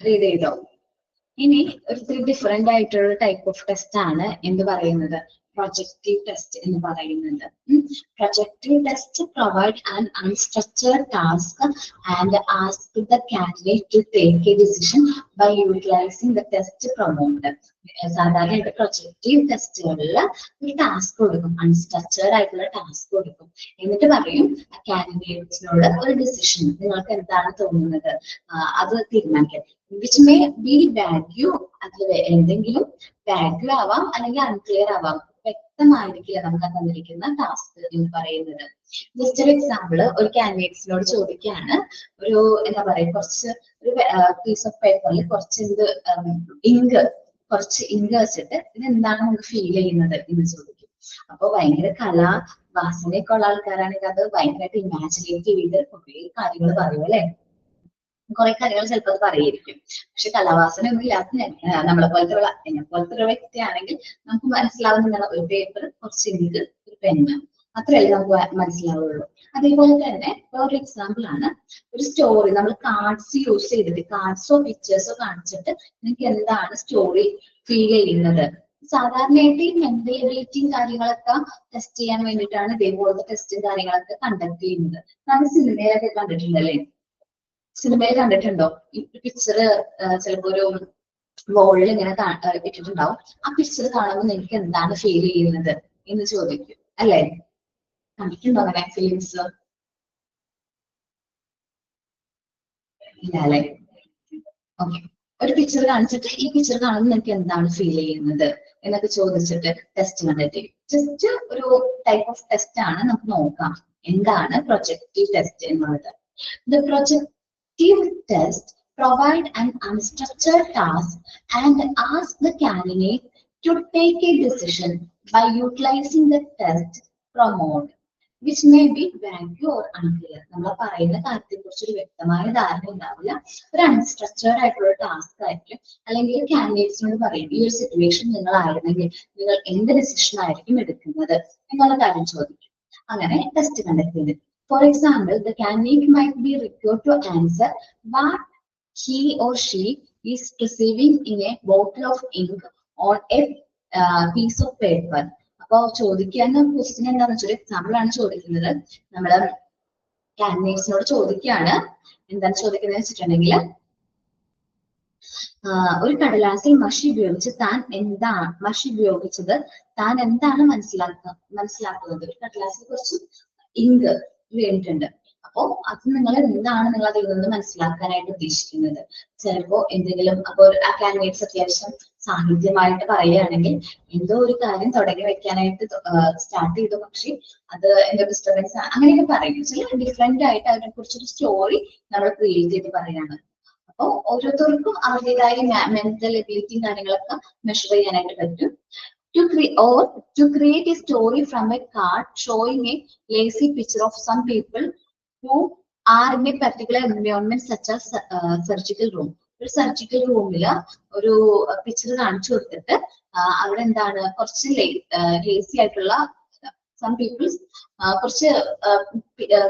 റീഡ് ചെയ്തോ? ഇനി ഒത്തിരി ഡിഫറെന്റ് ആയിട്ടുള്ള ടൈപ്പ് ഓഫ് ടെസ്റ്റ് ആണ് എന്ത് പറയുന്നത്, പ്രൊജക്റ്റീവ് ടെസ്റ്റ് എന്ന് പറയുന്നത്. Projective test provide an unstructured task and ask the candidate to take a decision by utilizing the test promoter. സാധാരണയായിട്ട് പ്രൊജക്റ്റീവ് ടെസ്റ്റുകളിൽ ഒരു ടാസ്ക് കൊടുക്കും, അൺസ്ട്രക്ചേർഡ് ആയിട്ടുള്ള ടാസ്ക് കൊടുക്കും. എന്നിട്ട് പറയും കാൻഡിഡേറ്റ്സിനോട് ഒരു ഡിസിഷൻ, നിങ്ങൾക്ക് എന്താണ് തോന്നുന്നത് അത് തീരുമാനിക്കാൻ. വിച്ച് മേ ബി വാഗ്യൂ, അതിൽ എന്തെങ്കിലും വാഗ്യൂ ആവാം അല്ലെങ്കിൽ അൺക്ലിയർ ആവാം, വ്യക്തമായിരിക്കില്ല നമുക്ക് തന്നിരിക്കുന്ന ടാസ്ക് എന്ന് പറയുന്നത്. ജസ്റ്റ് ഒരു എക്സാമ്പിൾ, ഒരു കാൻഡിഡേറ്റ്സിനോട് ചോദിക്കുകയാണ്, ഒരു എന്താ പറയുക, കുറച്ച് ഒരു പീസ് ഓഫ് പേപ്പറിൽ കുറച്ച് ഇങ്ക് വെച്ചിട്ട് ഇത് എന്താണ് നമുക്ക് ഫീൽ ചെയ്യുന്നത് എന്ന് ചോദിക്കും. അപ്പൊ ഭയങ്കര വാസനയൊക്കെ ഉള്ള ആൾക്കാരാണെങ്കിൽ അത് ഭയങ്കരമായിട്ട് ഇമാജിനേറ്റ് ചെയ്ത് കുറെ കാര്യങ്ങൾ പറയും അല്ലെ, കുറെ കാര്യങ്ങൾ ചിലപ്പോൾ അത് പറയായിരിക്കും. പക്ഷെ കലാവാസന ഒന്നും ഇല്ലാത്ത നമ്മളെ പോലത്തെ ഒരു വ്യക്തിയാണെങ്കിൽ നമുക്ക് മനസ്സിലാവുന്ന ഒരു പേപ്പർ, കുറച്ച് ഇങ്ക്, ഒരു പെണ്ണ്, അത്രയല്ലേ നമുക്ക് മനസ്സിലാവുള്ളൂ. അതേപോലെ തന്നെ വേറൊരു എക്സാമ്പിൾ ആണ്, ഒരു സ്റ്റോറി നമ്മൾ കാർഡ്സ് യൂസ് ചെയ്തിട്ട് കാർഡ്സോ പിക്ചേഴ്സോ കാണിച്ചിട്ട് നിങ്ങൾക്ക് എന്താണ് സ്റ്റോറി ഫീൽ ചെയ്യുന്നത്. സാധാരണയായിട്ട് ഈ മെന്റൽ എബിലിറ്റിയും കാര്യങ്ങളൊക്കെ ടെസ്റ്റ് ചെയ്യാൻ വേണ്ടിയിട്ടാണ് ഇതേപോലത്തെ ടെസ്റ്റും കാര്യങ്ങളൊക്കെ കണ്ടക്ട് ചെയ്യുന്നത്. നമ്മൾ സിനിമയിലൊക്കെ കണ്ടിട്ടുണ്ടല്ലേ, സിനിമയിൽ കണ്ടിട്ടുണ്ടോ ഈ പിക്ചർ ചിലപ്പോ ഒരു വോളിൽ ഇങ്ങനെ ഇട്ടിട്ടുണ്ടാവും, ആ പിക്ചർ കാണുമ്പോൾ നിങ്ങൾക്ക് എന്താണ് ഫീൽ ചെയ്യുന്നത് എന്ന് ചോദിക്കും അല്ലെ, കണ്ടിട്ടുണ്ടോ അങ്ങനെ ഫിലിംസ്? ഇല്ല അല്ലെ? ഓക്കെ, ഒരു പിക്ചർ കാണിച്ചിട്ട് ഈ പിക്ചർ കാണുമ്പോൾ നിങ്ങൾക്ക് എന്താണ് ഫീൽ ചെയ്യുന്നത് എന്നൊക്കെ ചോദിച്ചിട്ട് ടെസ്റ്റ് കണ്ടിട്ട്, ജസ്റ്റ് ഒരു ടൈപ്പ് ഓഫ് ടെസ്റ്റ് ആണ്. നമുക്ക് നോക്കാം എന്താണ് പ്രൊജക്റ്റീവ് ടെസ്റ്റ് എന്നുള്ളത്. The projective test provide an unstructured task and ask the candidate to take a decision by utilizing the test promote, which may be vague or unclear. നമ്മൾ പറയുന്ന കാര്യത്തെ കുറിച്ച് ഒരു വ്യക്തമായ ധാരണ ഉണ്ടാവില്ല, ഒരു അൺസ്ട്രക്ചേർഡ് ആയിട്ടുള്ള ടാസ്ക് ആയിരിക്കും. അല്ലെങ്കിൽ കാൻഡിഡേറ്റ്സിനോട് പറയും ഈ ഒരു സിറ്റുവേഷൻ നിങ്ങൾ ആയിരുന്നെങ്കിൽ നിങ്ങൾ എന്ത് ഡിസിഷൻ ആയിരിക്കും എടുക്കുന്നത് എന്നുള്ള കാര്യം ചോദിക്കും. അങ്ങനെ ടെസ്റ്റ് കണ്ടക്ട് ചെയ്ത്, for example, the candidate might be required to answer what he or she is perceiving in a bottle of ink on a piece of paper. അപ്പൊ ചോദിക്കാന്ന് ക്വസ്റ്റ്യൻ എന്താണെന്ന് വെച്ചാൽ എക്സാമ്പിൾ ആണ് ചോദിക്കുന്നത്. നമ്മള് കാൻഡിഡേറ്റ്സിനോട് ചോദിക്കുകയാണ്, എന്താണ് ചോദിക്കുന്നത് വെച്ചിട്ടുണ്ടെങ്കിൽ, ഒരു കടലാസിൽ മഷി ഉപയോഗിച്ചത് താൻ എന്താണ് മനസ്സിലാക്കുന്നത്. ഒരു കടലാസിൽ കുറച്ച് ഇങ്ക് വീണിട്ടുണ്ട്, അപ്പോ അത് നിങ്ങൾ അതിൽ നിന്ന് മനസ്സിലാക്കാനായിട്ട് ഉദ്ദേശിക്കുന്നത്. ചിലപ്പോ എന്തെങ്കിലും, അപ്പൊ ആ കാൻഡിഡേറ്റ്സ് അത്യാവശ്യം സാഹിത്യമായിട്ട് പറയുകയാണെങ്കിൽ എന്തോ ഒരു കാര്യം തുടങ്ങി വെക്കാനായിട്ട് സ്റ്റാർട്ട് ചെയ്തു, പക്ഷെ അത് എന്തോ ഡിസ്റ്റർബൻസ് അങ്ങനെയൊക്കെ പറയും. ചില ഡിഫറെന്റ് ആയിട്ട് അതിനെ കുറിച്ചൊരു സ്റ്റോറി നമ്മൾ ക്രിയേറ്റ് ചെയ്ത് പറയാണ്. അപ്പൊ ഓരോരുത്തർക്കും അവരുടേതായ മെന്റൽ എബിലിറ്റിയും കാര്യങ്ങളൊക്കെ മെഷർ ചെയ്യാനായിട്ട് പറ്റും. To create a story from a card showing a lazy picture of some people who are in a particular environment such as surgical room. ഒരു സർജിക്കൽ റൂമില് ഒരു പിക്ചർ കാണിച്ചു കൊടുത്തിട്ട് അവിടെ എന്താണ് കുറച്ച് ലേസി ആയിട്ടുള്ള സം പീപ്പിൾസ്, കുറച്ച്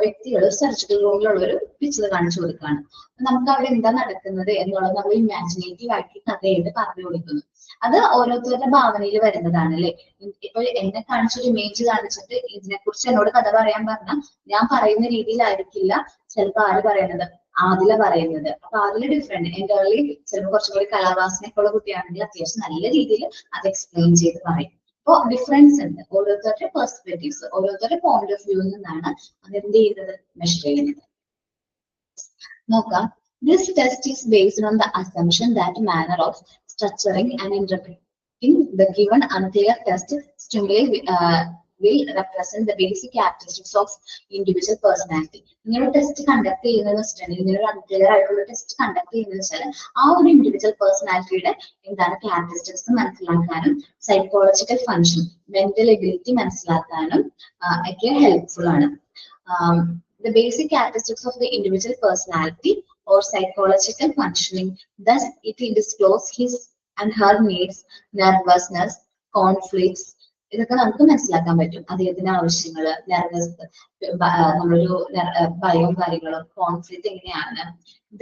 വ്യക്തികൾ സർജിക്കൽ റൂമിലുള്ള ഒരു പിക്ചർ കാണിച്ചു കൊടുക്കുകയാണ്. നമുക്ക് അവിടെ എന്താ നടക്കുന്നത് എന്നുള്ളത് നമ്മൾ ഇമാജിനേറ്റീവ് ആയിട്ട് കഥയായിട്ട് പറഞ്ഞു കൊടുക്കുന്നു. അത് ഓരോരുത്തരുടെ ഭാവനയിൽ വരുന്നതാണ് അല്ലെ. ഇപ്പൊ എന്നെ കാണിച്ചൊരു ഇമേജ് കാണിച്ചിട്ട് ഇതിനെക്കുറിച്ച് എന്നോട് കഥ പറയാൻ പറഞ്ഞാൽ ഞാൻ പറയുന്ന രീതിയിലായിരിക്കില്ല ചിലപ്പോ ആര് പറയുന്നത്, ആദില പറയുന്നത്. അപ്പൊ അതിൽ ഡിഫറെന്റ്, എന്റെ ഉള്ളിൽ ചിലപ്പോൾ കുറച്ചുകൂടി കലാവാസനയൊക്കെ ഉള്ള കുട്ടിയാണെങ്കിൽ അത്യാവശ്യം നല്ല രീതിയിൽ അത് എക്സ്പ്ലെയിൻ ചെയ്ത് പറയും. അപ്പൊ ഡിഫറൻസ് ഉണ്ട്, ഓരോരുത്തരുടെ പെർസ്പെക്റ്റീവ്സ്, ഓരോരുത്തരുടെ പോയിന്റ് ഓഫ് വ്യൂവിൽ നിന്നാണ് അതെന്ത് ചെയ്യുന്നത്, മെഷർ ചെയ്യുന്നത്. നോക്കാം, this test is based on the assumption that manner of structuring and interpreting the given unclear test stimuli will represent the basic characteristics of individual personality. ഇങ്ങനെ ടെസ്റ്റ് കണ്ടക്ട് ചെയ്യുന്നതെന്ന് വെച്ചിട്ടുണ്ടെങ്കിൽ, ഇങ്ങനെ ഒരു അൺക്ലിയർ ആയിട്ടുള്ള ടെസ്റ്റ് കണ്ടക്ട് ചെയ്യുന്നത് വെച്ചാൽ ആ ഒരു ഇൻഡിവിജ്വൽ പേഴ്സണാലിറ്റിയുടെ എന്താണ് ക്യാരക്ടറിസ്റ്റിക്സ് മനസ്സിലാക്കാനും സൈക്കോളജിക്കൽ ഫങ്ഷൻ, മെന്റൽ എബിലിറ്റി മനസ്സിലാക്കാനും ഒക്കെ ഹെൽപ്ഫുൾ ആണ്. The basic characteristics of the individual personality or psychological functioning, thus it will disclose his and her needs, nervousness, conflicts. ഇതൊക്കെ നമുക്ക് മനസ്സിലാക്കാൻ പറ്റും. അദ്ദേഹത്തിന്റെ ആവശ്യങ്ങള്, നെർവസ്, നമ്മളൊരു ഭയവും കാര്യങ്ങളും, കോൺഫ്ലിക്റ്റ് എങ്ങനെയാണ്.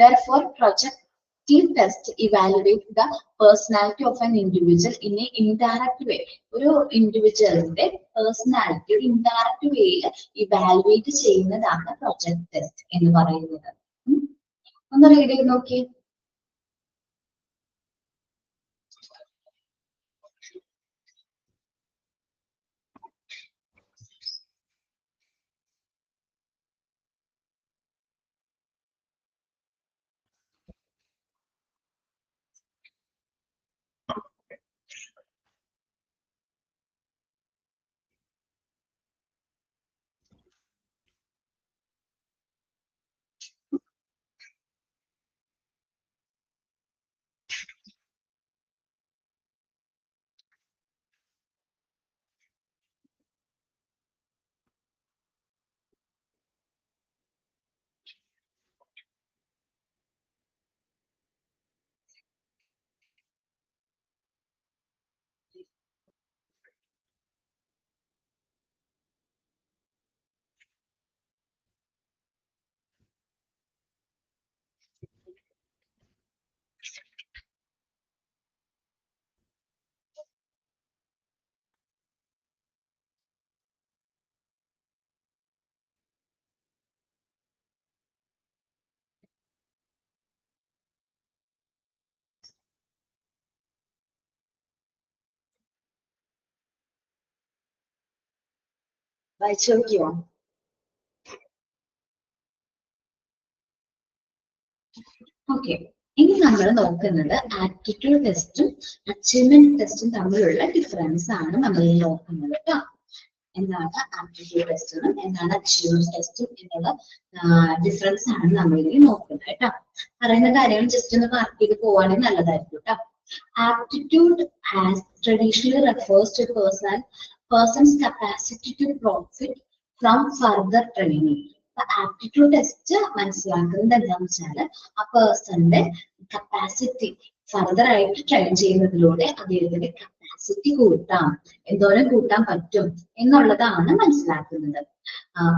Therefore, projective test evaluate the personality of an individual in a indirect way. ഒരു ഇൻഡിവിജ്വലിന്റെ പേഴ്സണാലിറ്റി ഒരു ഇൻഡയറക്റ്റ് വേയിൽ ഇവാലുവേറ്റ് ചെയ്യുന്നതാണ് പ്രൊജക്ട് ടെസ്റ്റ് എന്ന് പറയുന്നത്. ഒന്ന് റീഡ് ചെയ്ത് നോക്കി. വായിച്ചു നോക്കിയോ? ഓക്കെ, ഇനി നമ്മൾ നോക്കുന്നത് ആപ്റ്റിറ്റ്യൂഡ് ടെസ്റ്റും അച്ചീവ്മെന്റ് ടെസ്റ്റും തമ്മിലുള്ള ഡിഫറൻസ് ആണ് നമ്മൾ നോക്കുന്നത് കേട്ടോ. എന്താണ് ആപ്റ്റിറ്റ്യൂഡ് ടെസ്റ്റും എന്താണ് അച്ചീവ്മെന്റ് ടെസ്റ്റും എന്നുള്ള ഡിഫറൻസ് ആണ് നമ്മൾ ഇനി നോക്കുന്നത് കേട്ടോ. പറയുന്ന കാര്യങ്ങൾ ജസ്റ്റ് ഒന്ന് മാർക്ക് ചെയ്ത് പോവാണെങ്കിൽ നല്ലതായിരിക്കും കേട്ടോ. Aptitude as traditionally refers to person's capacity to profit from further training. Aptitude test മനസ്സിലാക്കുന്നത് എന്താണെന്ന് വെച്ചാൽ ആ പേഴ്സന്റെ കപ്പാസിറ്റി ഫർദർ ആയിട്ട് ട്രെയിൻ ചെയ്യുന്നതിലൂടെ അദ്ദേഹത്തിന്റെ കപ്പാസിറ്റി കൂട്ടാം, എന്തോരം കൂട്ടാൻ പറ്റും എന്നുള്ളതാണ് മനസ്സിലാക്കുന്നത്.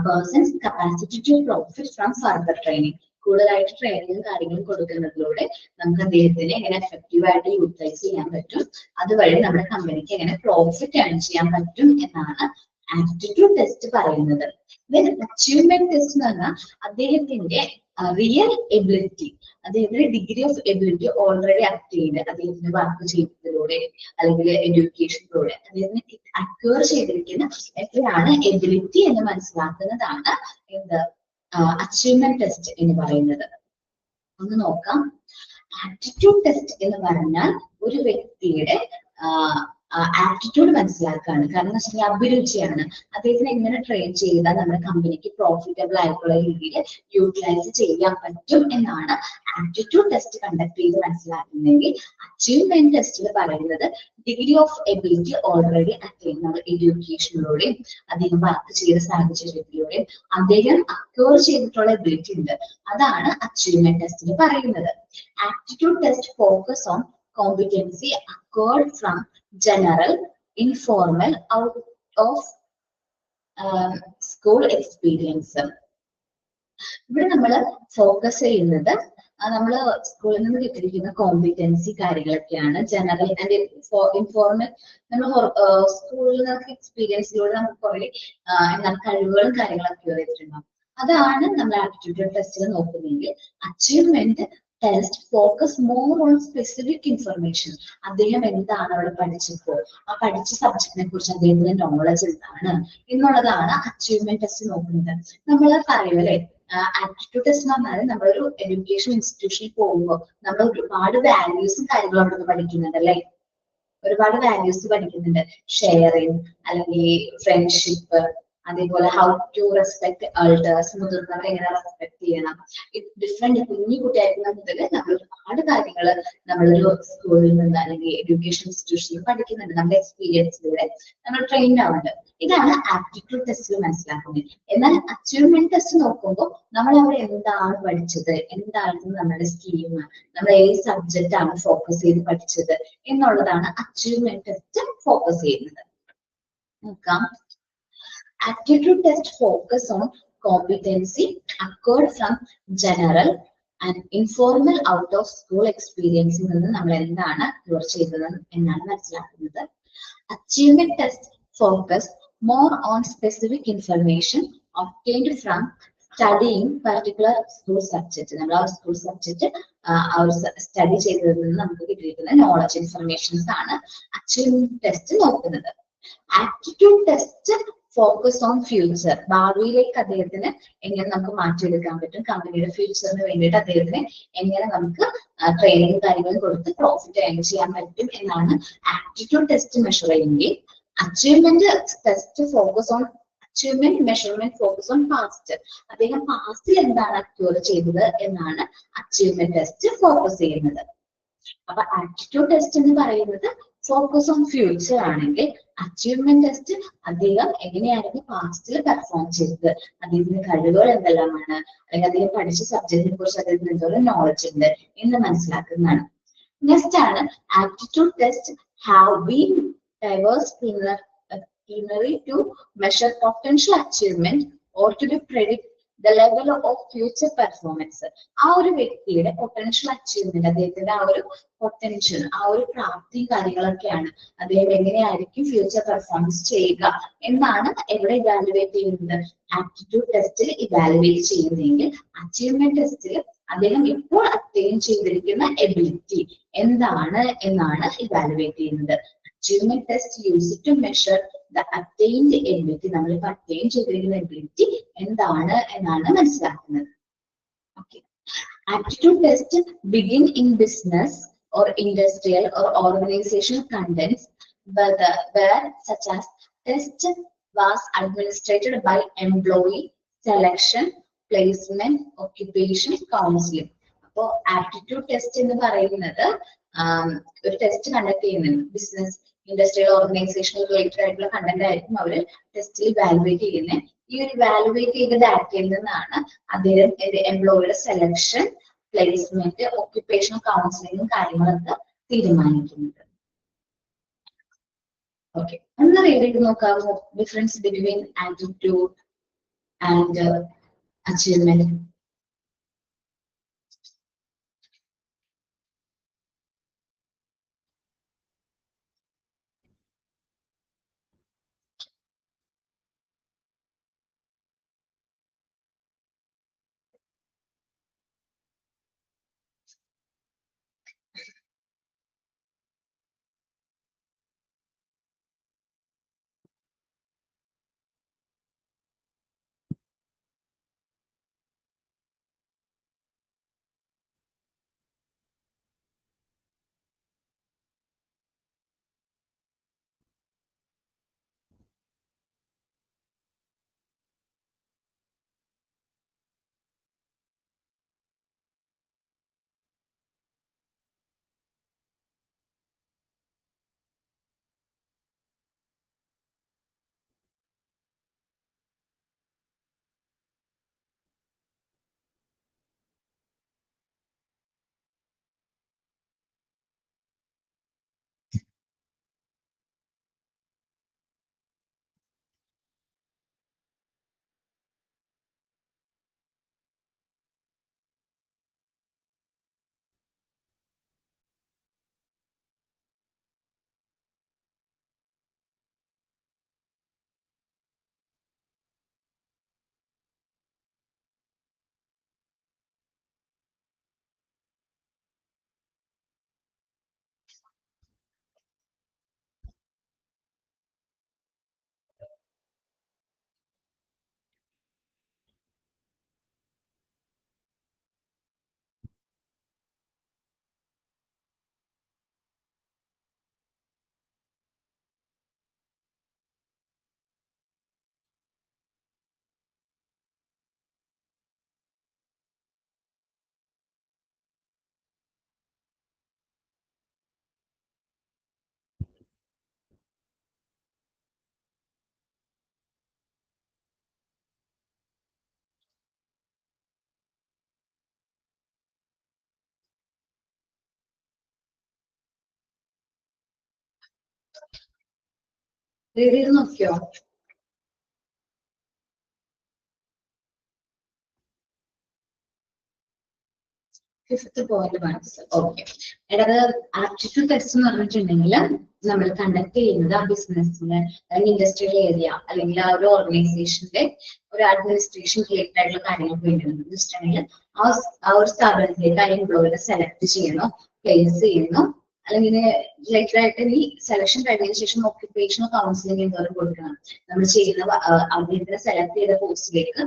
Person's capacity to profit from further training, കൂടുതലായിട്ട് ട്രെയിനിങ്ങും കാര്യങ്ങളും കൊടുക്കുന്നതിലൂടെ നമുക്ക് അദ്ദേഹത്തിന് എങ്ങനെ എഫക്റ്റീവ് ആയിട്ട് യൂട്ടിലൈസ് ചെയ്യാൻ പറ്റും, അതുവഴി നമ്മുടെ കമ്പനിക്ക് എങ്ങനെ പ്രോഫിറ്റ് ഏൺ ചെയ്യാൻ പറ്റും എന്നാണ് ആപ്റ്റിറ്റ്യൂഡ് ടെസ്റ്റ് പറയുന്നത്. അച്ചീവ്മെന്റ് ടെസ്റ്റ് എന്ന് പറഞ്ഞാൽ അദ്ദേഹത്തിന്റെ റിയൽ എബിലിറ്റി, അദ്ദേഹത്തിന്റെ degree of ability already attained, അദ്ദേഹത്തിന്റെ വർക്ക് ചെയ്തതിലൂടെ അല്ലെങ്കിൽ എഡ്യൂക്കേഷനിലൂടെ അദ്ദേഹത്തിന് അക്വയർ ചെയ്തിരിക്കുന്ന എത്രയാണ് എബിലിറ്റി എന്ന് മനസ്സിലാക്കുന്നതാണ് എന്ത് അച്ചീവ്മെന്റ് ടെസ്റ്റ് എന്ന് പറയുന്നത്. ഒന്ന് നോക്കാം. ആപ്റ്റിറ്റ്യൂഡ് ടെസ്റ്റ് എന്ന് പറഞ്ഞാൽ ഒരു വ്യക്തിയുടെ ആപ്റ്റിറ്റ്യൂഡ് മനസ്സിലാക്കുകയാണ്. കാരണം എന്ന് വെച്ചാൽ അഭിരുചിയാണ്, അദ്ദേഹത്തിന് എങ്ങനെ ട്രെയിൻ ചെയ്താൽ നമ്മുടെ കമ്പനിക്ക് പ്രോഫിറ്റബിൾ ആയിട്ടുള്ള രീതിയിൽ യൂട്ടിലൈസ് ചെയ്യാൻ പറ്റും എന്നാണ് ആപ്റ്റിറ്റ്യൂഡ് ടെസ്റ്റ് കണ്ടക്ട് ചെയ്ത് മനസ്സിലാക്കുന്നതെങ്കിൽ, അച്ചീവ്മെന്റ് ടെസ്റ്റിൽ പറയുന്നത് degree of ability already attain, നമ്മുടെ എഡ്യൂക്കേഷനിലൂടെയും അദ്ദേഹം വർക്ക് ചെയ്ത സാഹചര്യത്തിലൂടെയും അദ്ദേഹം അക്വയർ ചെയ്തിട്ടുള്ള എബിലിറ്റി ഉണ്ട്, അതാണ് അച്ചീവ്മെന്റ് ടെസ്റ്റിൽ പറയുന്നത്. Aptitude test focus on competency acquired from general, informal, out of school experience. ഇവിടെ നമ്മൾ ഫോക്കസ് ചെയ്യുന്നത് നമ്മൾ സ്കൂളിൽ നിന്ന് കിട്ടിയിരിക്കുന്ന കോമ്പിറ്റൻസി കാര്യങ്ങളൊക്കെയാണ്. ജനറൽ ആൻഡ് ഇൻഫോർമൽ, നമ്മൾ സ്കൂളിൽ നിന്നൊക്കെ എക്സ്പീരിയൻസിലൂടെ നമുക്ക് കുറെ എന്താണ് കഴിവുകളും കാര്യങ്ങളൊക്കെ വന്നിട്ടുണ്ടാവും. അതാണ് നമ്മൾ ആപ്റ്റിറ്റ്യൂഡ് ടെസ്റ്റിൽ നോക്കുന്നതെങ്കിൽ achievement test focus more on specific information. അദ്ദേഹം എന്താണ് അവിടെ പഠിച്ചപ്പോൾ, ആ പഠിച്ച സബ്ജക്റ്റിനെ കുറിച്ച് അദ്ദേഹത്തിന്റെ നോളജ് എന്താണ് എന്നുള്ളതാണ് അച്ചീവ്മെന്റ് ടെസ്റ്റ് നോക്കുന്നത്. നമ്മൾ പറയുമല്ലേ, ആപ്റ്റിറ്റ്യൂഡ് ടെസ്റ്റ് എന്ന് പറഞ്ഞാൽ നമ്മളൊരു എഡ്യൂക്കേഷൻ ഇൻസ്റ്റിറ്റ്യൂഷനിൽ പോകുമ്പോൾ നമ്മൾ ഒരുപാട് വാല്യൂസും കാര്യങ്ങളും അവിടെ നിന്ന് പഠിക്കുന്നുണ്ട് അല്ലെ, ഒരുപാട് വാല്യൂസ് പഠിക്കുന്നുണ്ട്. ഷെയറിങ് അല്ലെങ്കിൽ ഫ്രണ്ട്ഷിപ്പ്, അതേപോലെ ഹൗ ടു റെസ്പെക്ട് എൽഡേഴ്സ്, മുതിർന്നവരെ എങ്ങനെ റെസ്പെക്ട് ചെയ്യണം, ഡിഫറെന്റ് കുഞ്ഞു കുട്ടിയായിരിക്കുന്ന മുതൽ നമ്മൾ ഒരുപാട് കാര്യങ്ങൾ നമ്മളൊരു സ്കൂളിൽ നിന്ന് അല്ലെങ്കിൽ എഡ്യൂക്കേഷൻ ഇൻസ്റ്റിറ്റ്യൂഷനിൽ പഠിക്കുന്നുണ്ട്. നമ്മുടെ എക്സ്പീരിയൻസിലൂടെ നമ്മൾ ട്രെയിൻഡ് ആവുന്നുണ്ട്. ഇതാണ് ആപ്റ്റിറ്റ്യൂഡ് ടെസ്റ്റിൽ മനസ്സിലാക്കുന്നത്. എന്നാൽ അച്ചീവ്മെന്റ് ടെസ്റ്റ് നോക്കുമ്പോൾ നമ്മൾ അവിടെ എന്താണ് പഠിച്ചത്, എന്തായിരുന്നു നമ്മുടെ സ്കീം, നമ്മൾ ഏത് സബ്ജക്റ്റ് ആണ് ഫോക്കസ് ചെയ്ത് പഠിച്ചത് എന്നുള്ളതാണ് അച്ചീവ്മെന്റ് ടെസ്റ്റ് ഫോക്കസ് ചെയ്യുന്നത്. നോക്കാം. Aptitude test focus on competency acquired from general and informal out of school experience നിന്ന് നമ്മൾ എന്താണ് അക്വയർ ചെയ്തത് എന്നാണ് മനസ്സിലാക്കുന്നത്. Achievement test focus more on specific information obtained from studying particular school subject. നമ്മൾ ആ സ്കൂൾ സബ്ജക്ട് സ്റ്റഡി ചെയ്തതിൽ നിന്ന് നമുക്ക് കിട്ടിയിരിക്കുന്ന നോളജ് ഇൻഫർമേഷൻസ് ആണ് അച്ചീവ്മെന്റ് ടെസ്റ്റ് നോക്കുന്നത്. Aptitude test focus on future, ഭാവിയിലേക്ക് അദ്ദേഹത്തിന് എങ്ങനെ നമുക്ക് മാറ്റിയെടുക്കാൻ പറ്റും, കമ്പനിയുടെ ഫ്യൂച്ചറിന് വേണ്ടിയിട്ട് അദ്ദേഹത്തിന് എങ്ങനെ നമുക്ക് ട്രെയിനിങ് കാര്യങ്ങളും കൊടുത്ത് പ്രോഫിറ്റ് ഏൺ ചെയ്യാൻ പറ്റും എന്നാണ് ആപ്റ്റിറ്റ്യൂഡ് ടെസ്റ്റ് മെഷർ ചെയ്യുമെങ്കിൽ, achievement test focus on achievement measurement focus on past, അദ്ദേഹം പാസ്റ്റിൽ എന്താണ് അക്വയർ ചെയ്തത് എന്നാണ് അച്ചീവ്മെന്റ് ടെസ്റ്റ് ഫോക്കസ് ചെയ്യുന്നത്. അപ്പൊ ആപ്റ്റിറ്റ്യൂഡ് ടെസ്റ്റ് എന്ന് പറയുന്നത് ഫോക്കസ് ഓൺ ഫ്യൂച്ചർ ആണെങ്കിൽ, അച്ചീവ്മെന്റ് ടെസ്റ്റ് അദ്ദേഹം എങ്ങനെയായിരുന്നു പാസ്റ്റിൽ പെർഫോം ചെയ്തത്, അദ്ദേഹത്തിന്റെ കഴിവുകൾ എന്തെല്ലാമാണ്, അല്ലെങ്കിൽ അദ്ദേഹം പഠിച്ച സബ്ജക്റ്റിനെ കുറിച്ച് അദ്ദേഹത്തിന് എന്തോരം നോളജ് ഉണ്ട് എന്ന് മനസ്സിലാക്കുന്നതാണ്. നെക്സ്റ്റ് ആണ് aptitude test have been diversionary to measure potential achievement or to predict the level of future performance. ആ ഒരു വ്യക്തിയുടെ പൊട്ടൻഷ്യൽ അച്ചീവ്മെന്റ്, അദ്ദേഹത്തിന്റെ ആ ഒരു പൊട്ടൻഷ്യൽ, ആ ഒരു പ്രാപ്തി കാര്യങ്ങളൊക്കെയാണ് അദ്ദേഹം എങ്ങനെയായിരിക്കും ഫ്യൂച്ചർ പെർഫോമൻസ് ചെയ്യുക എന്നാണ് എവിടെ ഇവാലുവേറ്റ് ചെയ്യുന്നത്, ആപ്റ്റിറ്റ്യൂഡ് ടെസ്റ്റിൽ ഇവാലുവേറ്റ് ചെയ്യുന്നതെങ്കിൽ, അച്ചീവ്മെന്റ് ടെസ്റ്റിൽ അദ്ദേഹം ഇപ്പോൾ അറ്റൈൻ ചെയ്തിരിക്കുന്ന എബിലിറ്റി എന്താണ് എന്നാണ് ഇവാലുവേറ്റ് ചെയ്യുന്നത്. Achievement test used to measure the attained ability, നമ്മളിപ്പോൾ അറ്റൈൻ ചെയ്തിരിക്കുന്ന എബിലിറ്റി എന്താണ് എന്നാണ് മനസ്സിലാക്കുന്നത്. Okay, aptitude test begin in business or industrial or organizational contents where such as test was administered by employee selection, placement, occupation, counseling. അപ്പോൾ ആപ്റ്റിറ്റ്യൂഡ് ടെസ്റ്റ് എന്ന് പറയുന്നത് ഒരു ടെസ്റ്റ് കണ്ടക്ട് ചെയ്യുന്നുണ്ട്. ബിസിനസ്, ഇൻഡസ്ട്രിയൽ, ഓർഗനൈസേഷണൽ റിലേറ്റഡ് ആയിട്ടുള്ള കണ്ടന്റ് ആയിരിക്കും അവർ ടെസ്റ്റിൽ വാലുവേറ്റ് ചെയ്യുന്നത്. ഈ ഒരു വാലുവേറ്റ് ചെയ്ത ഡാറ്റയിൽ നിന്നാണ് അദ്ദേഹം എംപ്ലോയിയുടെ സെലക്ഷൻ, പ്ലേസ്മെന്റ്, ഒക്യുപ്പേഷണൽ കൗൺസിലിംഗും കാര്യങ്ങളൊക്കെ തീരുമാനിക്കുന്നത്. ഓക്കെ, ഒന്ന് റീഡ് ചെയ്ത് നോക്കാമോ difference between aptitude and achievement? Read ചെയ്ത് നോക്കിയോ? ഫിഫ്ത്ത് പോയിന്റ് മനസ്സിൽ. ഓക്കെ, അതായത് ആപ്റ്റിറ്റ്യൂഡ് ടെസ്റ്റ് എന്ന് പറഞ്ഞിട്ടുണ്ടെങ്കിൽ നമ്മൾ കണ്ടക്ട് ചെയ്യുന്നത് ആ ബിസിനസ്സിന്റെ അല്ലെങ്കിൽ ഇൻഡസ്ട്രിയൽ ഏരിയ അല്ലെങ്കിൽ ആ ഒരു ഓർഗനൈസേഷന്റെ ഒരു അഡ്മിനിസ്ട്രേഷൻ റിലേറ്റഡ് ആയിട്ടുള്ള കാര്യങ്ങൾക്ക് വേണ്ടിയാണ്. വെച്ചിട്ടുണ്ടെങ്കിൽ ആ ഒരു സ്ഥാപനത്തിലേക്ക് ആ എംപ്ലോയിനെ സെലക്ട് ചെയ്യണോ, പ്ലേസ് ചെയ്യുന്നു, അല്ലെങ്കിൽ റിലേറ്റഡ് ആയിട്ട് ഈ സെലക്ഷൻ കഴിഞ്ഞതിന് ശേഷം ഒക്യുപ്പേഷണൽ കൗൺസിലിംഗ് എന്തോരം കൊടുക്കണം, നമ്മൾ ചെയ്യുന്ന അദ്ദേഹത്തിനെ സെലക്ട് ചെയ്ത പോസ്റ്റിലേക്ക്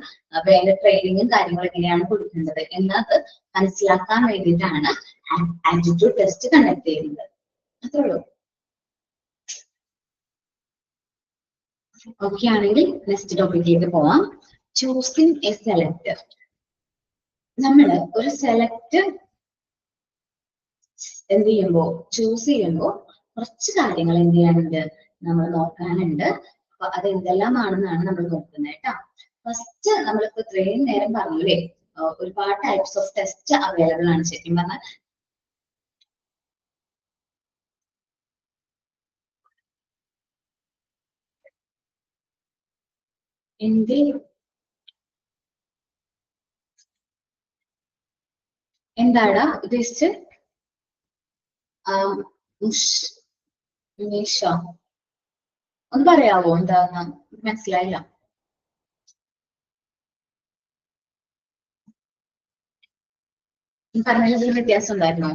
വേണ്ട ട്രെയിനിങ്ങും കാര്യങ്ങളും എങ്ങനെയാണ് കൊടുക്കേണ്ടത് എന്നത് മനസ്സിലാക്കാൻ വേണ്ടിയിട്ടാണ് ആപ്റ്റിറ്റ്യൂഡ് ടെസ്റ്റ് കണ്ടക്ട് ചെയ്യുന്നത്. അത്രേ ഉള്ളൂ. ഓക്കെ ആണെങ്കിൽ നെക്സ്റ്റ് ടോപ്പിക്കിലേക്ക് പോവാം. Choosing A selector. നമ്മള് ഒരു സെലക്ട് എന്ത് ചെയ്യുമ്പോ, ചൂസ് ചെയ്യുമ്പോ കുറച്ച് കാര്യങ്ങൾ എന്ത് ചെയ്യാനുണ്ട്, നമ്മൾ നോക്കാനുണ്ട്. അപ്പൊ അത് എന്തെല്ലാമാണെന്നാണ് നമ്മൾ നോക്കുന്നത് കേട്ടോ. ഫസ്റ്റ് നമ്മളിപ്പോ ഇത്രയും നേരം പറഞ്ഞില്ലേ, ഒരുപാട് ടൈപ്സ് ഓഫ് ടെസ്റ്റ് അവൈലബിൾ ആണ്. ശരിക്കും പറഞ്ഞാൽ എന്താടാ ഉദ്ദേശിച്ച്? ഒന്ന് പറയാവോ എന്താന്ന്? മനസ്സിലായില്ല. പറഞ്ഞതിൽ വ്യത്യാസം ഉണ്ടായിരുന്നോ?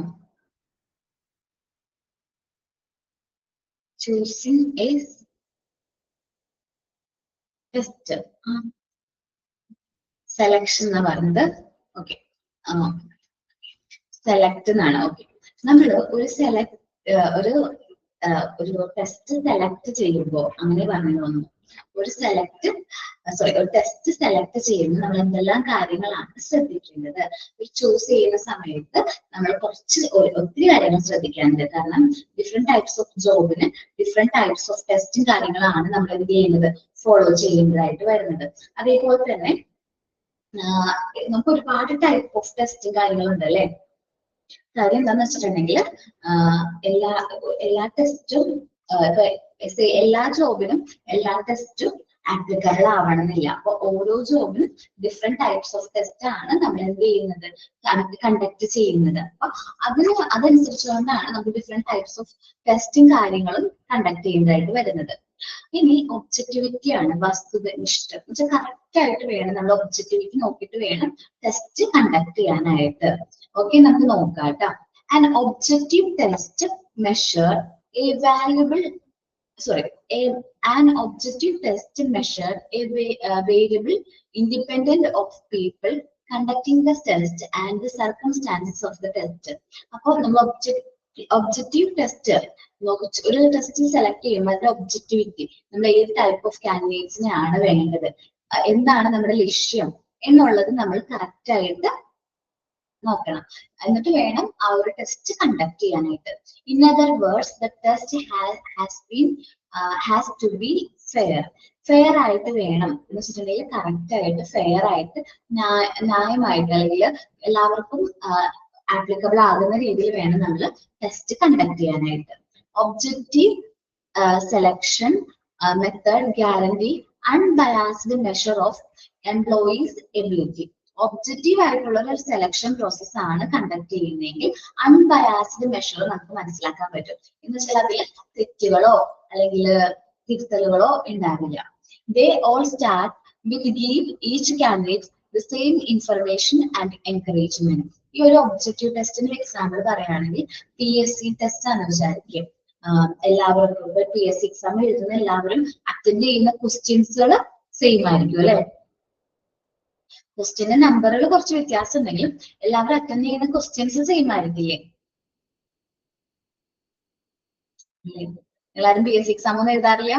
Choosing a ടെസ്റ്റ് സെലക്ഷൻ എന്ന് പറയുന്നത് ഓക്കെ സെലക്ട് എന്നാണ്. ഓക്കെ, നമ്മൾ ഒരു ഒരു ടെസ്റ്റ് സെലക്ട് ചെയ്യുമ്പോൾ അങ്ങനെ പറഞ്ഞു വന്നു. ഒരു ടെസ്റ്റ് സെലക്ട് ചെയ്യുമ്പോൾ നമ്മൾ എന്തെല്ലാം കാര്യങ്ങളാണ് ശ്രദ്ധിക്കേണ്ടത്? ചൂസ് ചെയ്യുന്ന സമയത്ത് നമ്മൾ ഒത്തിരി കാര്യങ്ങൾ ശ്രദ്ധിക്കാനുണ്ട്. കാരണം ഡിഫറെന്റ് ടൈപ്സ് ഓഫ് ജോബിന് ഡിഫറെന്റ് ടൈപ്സ് ഓഫ് ടെസ്റ്റും കാര്യങ്ങളാണ് നമ്മൾ എന്ത് ചെയ്യുന്നത്, ഫോളോ ചെയ്യുന്നതായിട്ട് വരുന്നത്. അതേപോലെ തന്നെ നമുക്ക് ഒരുപാട് ടൈപ്പ് ഓഫ് ടെസ്റ്റും കാര്യങ്ങളുണ്ട് അല്ലെ. കാര്യം എന്താന്ന് വെച്ചിട്ടുണ്ടെങ്കിൽ എല്ലാ ടെസ്റ്റും എല്ലാ ജോബിനും എല്ലാ ടെസ്റ്റും ആപ്ലിക്കബിൾ ആവണമെന്നില്ല. അപ്പൊ ഓരോ ജോബിനും ഡിഫറെന്റ് ടൈപ്സ് ഓഫ് ടെസ്റ്റ് ആണ് നമ്മൾ എന്ത് ചെയ്യുന്നത്, കണ്ടക്ട് ചെയ്യുന്നത്. അപ്പൊ അതനുസരിച്ചുകൊണ്ടാണ് നമുക്ക് ഡിഫറെന്റ് ടൈപ്സ് ഓഫ് ടെസ്റ്റും കാര്യങ്ങളും കണ്ടക്ട് ചെയ്യുന്നതായിട്ട് വരുന്നത്. ഇനി ഒബ്ജക്ടിവിറ്റി ആണ്, വസ്തുനിഷ്ഠം. എന്നുവെച്ചാൽ കറക്റ്റ് ആയിട്ട് വേണം നമ്മൾ ഒബ്ജക്ടിവിറ്റി നോക്കിയിട്ട് വേണം ടെസ്റ്റ് കണ്ടക്ട് ചെയ്യാനായിട്ട്. ഓക്കെ, നമുക്ക് നോക്കാം കേട്ടോ. An objective test measure an objective test measure a variable independent of people conducting the test and the circumstances of the test. അപ്പോൾ നമ്മൾ ഒബ്ജക്റ്റീവ് ടെസ്റ്റ് ഒരു ടെസ്റ്റ് സെലക്ട് ചെയ്യുമ്പോൾ അതിന്റെ ഒബ്ജക്ടിവിറ്റി നമ്മൾ ഏത് ടൈപ്പ് ഓഫ് കാൻഡിഡേറ്റ്സിനെയാണ് വേണ്ടത്, എന്താണ് നമ്മുടെ ലക്ഷ്യം എന്നുള്ളത് നമ്മൾ കറക്റ്റ് ആയിട്ട് നോക്കണം. എന്നിട്ട് വേണം ആ ഒരു ടെസ്റ്റ് കണ്ടക്ട് ചെയ്യാനായിട്ട്. In other words the test has to be fair. Fair ആയിട്ട് വേണം എന്ന് വെച്ചിട്ടുണ്ടെങ്കിൽ കറക്റ്റ് ആയിട്ട് ഫെയർ ആയിട്ട് ന്യായമായിട്ട് അല്ലെങ്കിൽ എല്ലാവർക്കും ആപ്ലിക്കബിൾ ആകുന്ന രീതിയിൽ വേണം നമ്മൾ ടെസ്റ്റ് കണ്ടക്ട് ചെയ്യാനായിട്ട്. Objective selection method guarantee unbiased measure of employees ability. Objective ആയിട്ടുള്ള ഒരു സെലക്ഷൻ പ്രോസസ് ആണ് കണ്ടക്ട് ചെയ്യുന്നതെങ്കിൽ അൺബയാസ്ഡ് മെഷർ നമുക്ക് മനസ്സിലാക്കാൻ പറ്റും. എന്ന് വെച്ചാൽ അതിൽ തെറ്റുകളോ അല്ലെങ്കിൽ തിരുത്തലുകളോ ഉണ്ടാവില്ല. They all start with give each candidate the same information and encouragement. ഈ ഒരു ഒബ്ജക്റ്റീവ് ടെസ്റ്റിന്റെ എക്സാമ്പിൾ പറയുകയാണെങ്കിൽ PSC ടെസ്റ്റ് ആണ് വിചാരിക്കും. എല്ലാവർക്കും PSC എക്സാം എഴുതുന്ന എല്ലാവരും അറ്റൻഡ് ചെയ്യുന്ന ക്വസ്റ്റ്യൻസുകൾ സെയിം ആയിരിക്കും അല്ലെ. ക്വസ്റ്റ്യന്റെ നമ്പറുകൾ കുറച്ച് വ്യത്യാസം ഉണ്ടെങ്കിലും എല്ലാവരും അറ്റൻഡ് ചെയ്യുന്ന ക്വസ്റ്റ്യൻസ് സെയിം ആയിരിക്കില്ലേ? എല്ലാവരും PSC എക്സാം ഒന്നും എഴുതാറില്ല.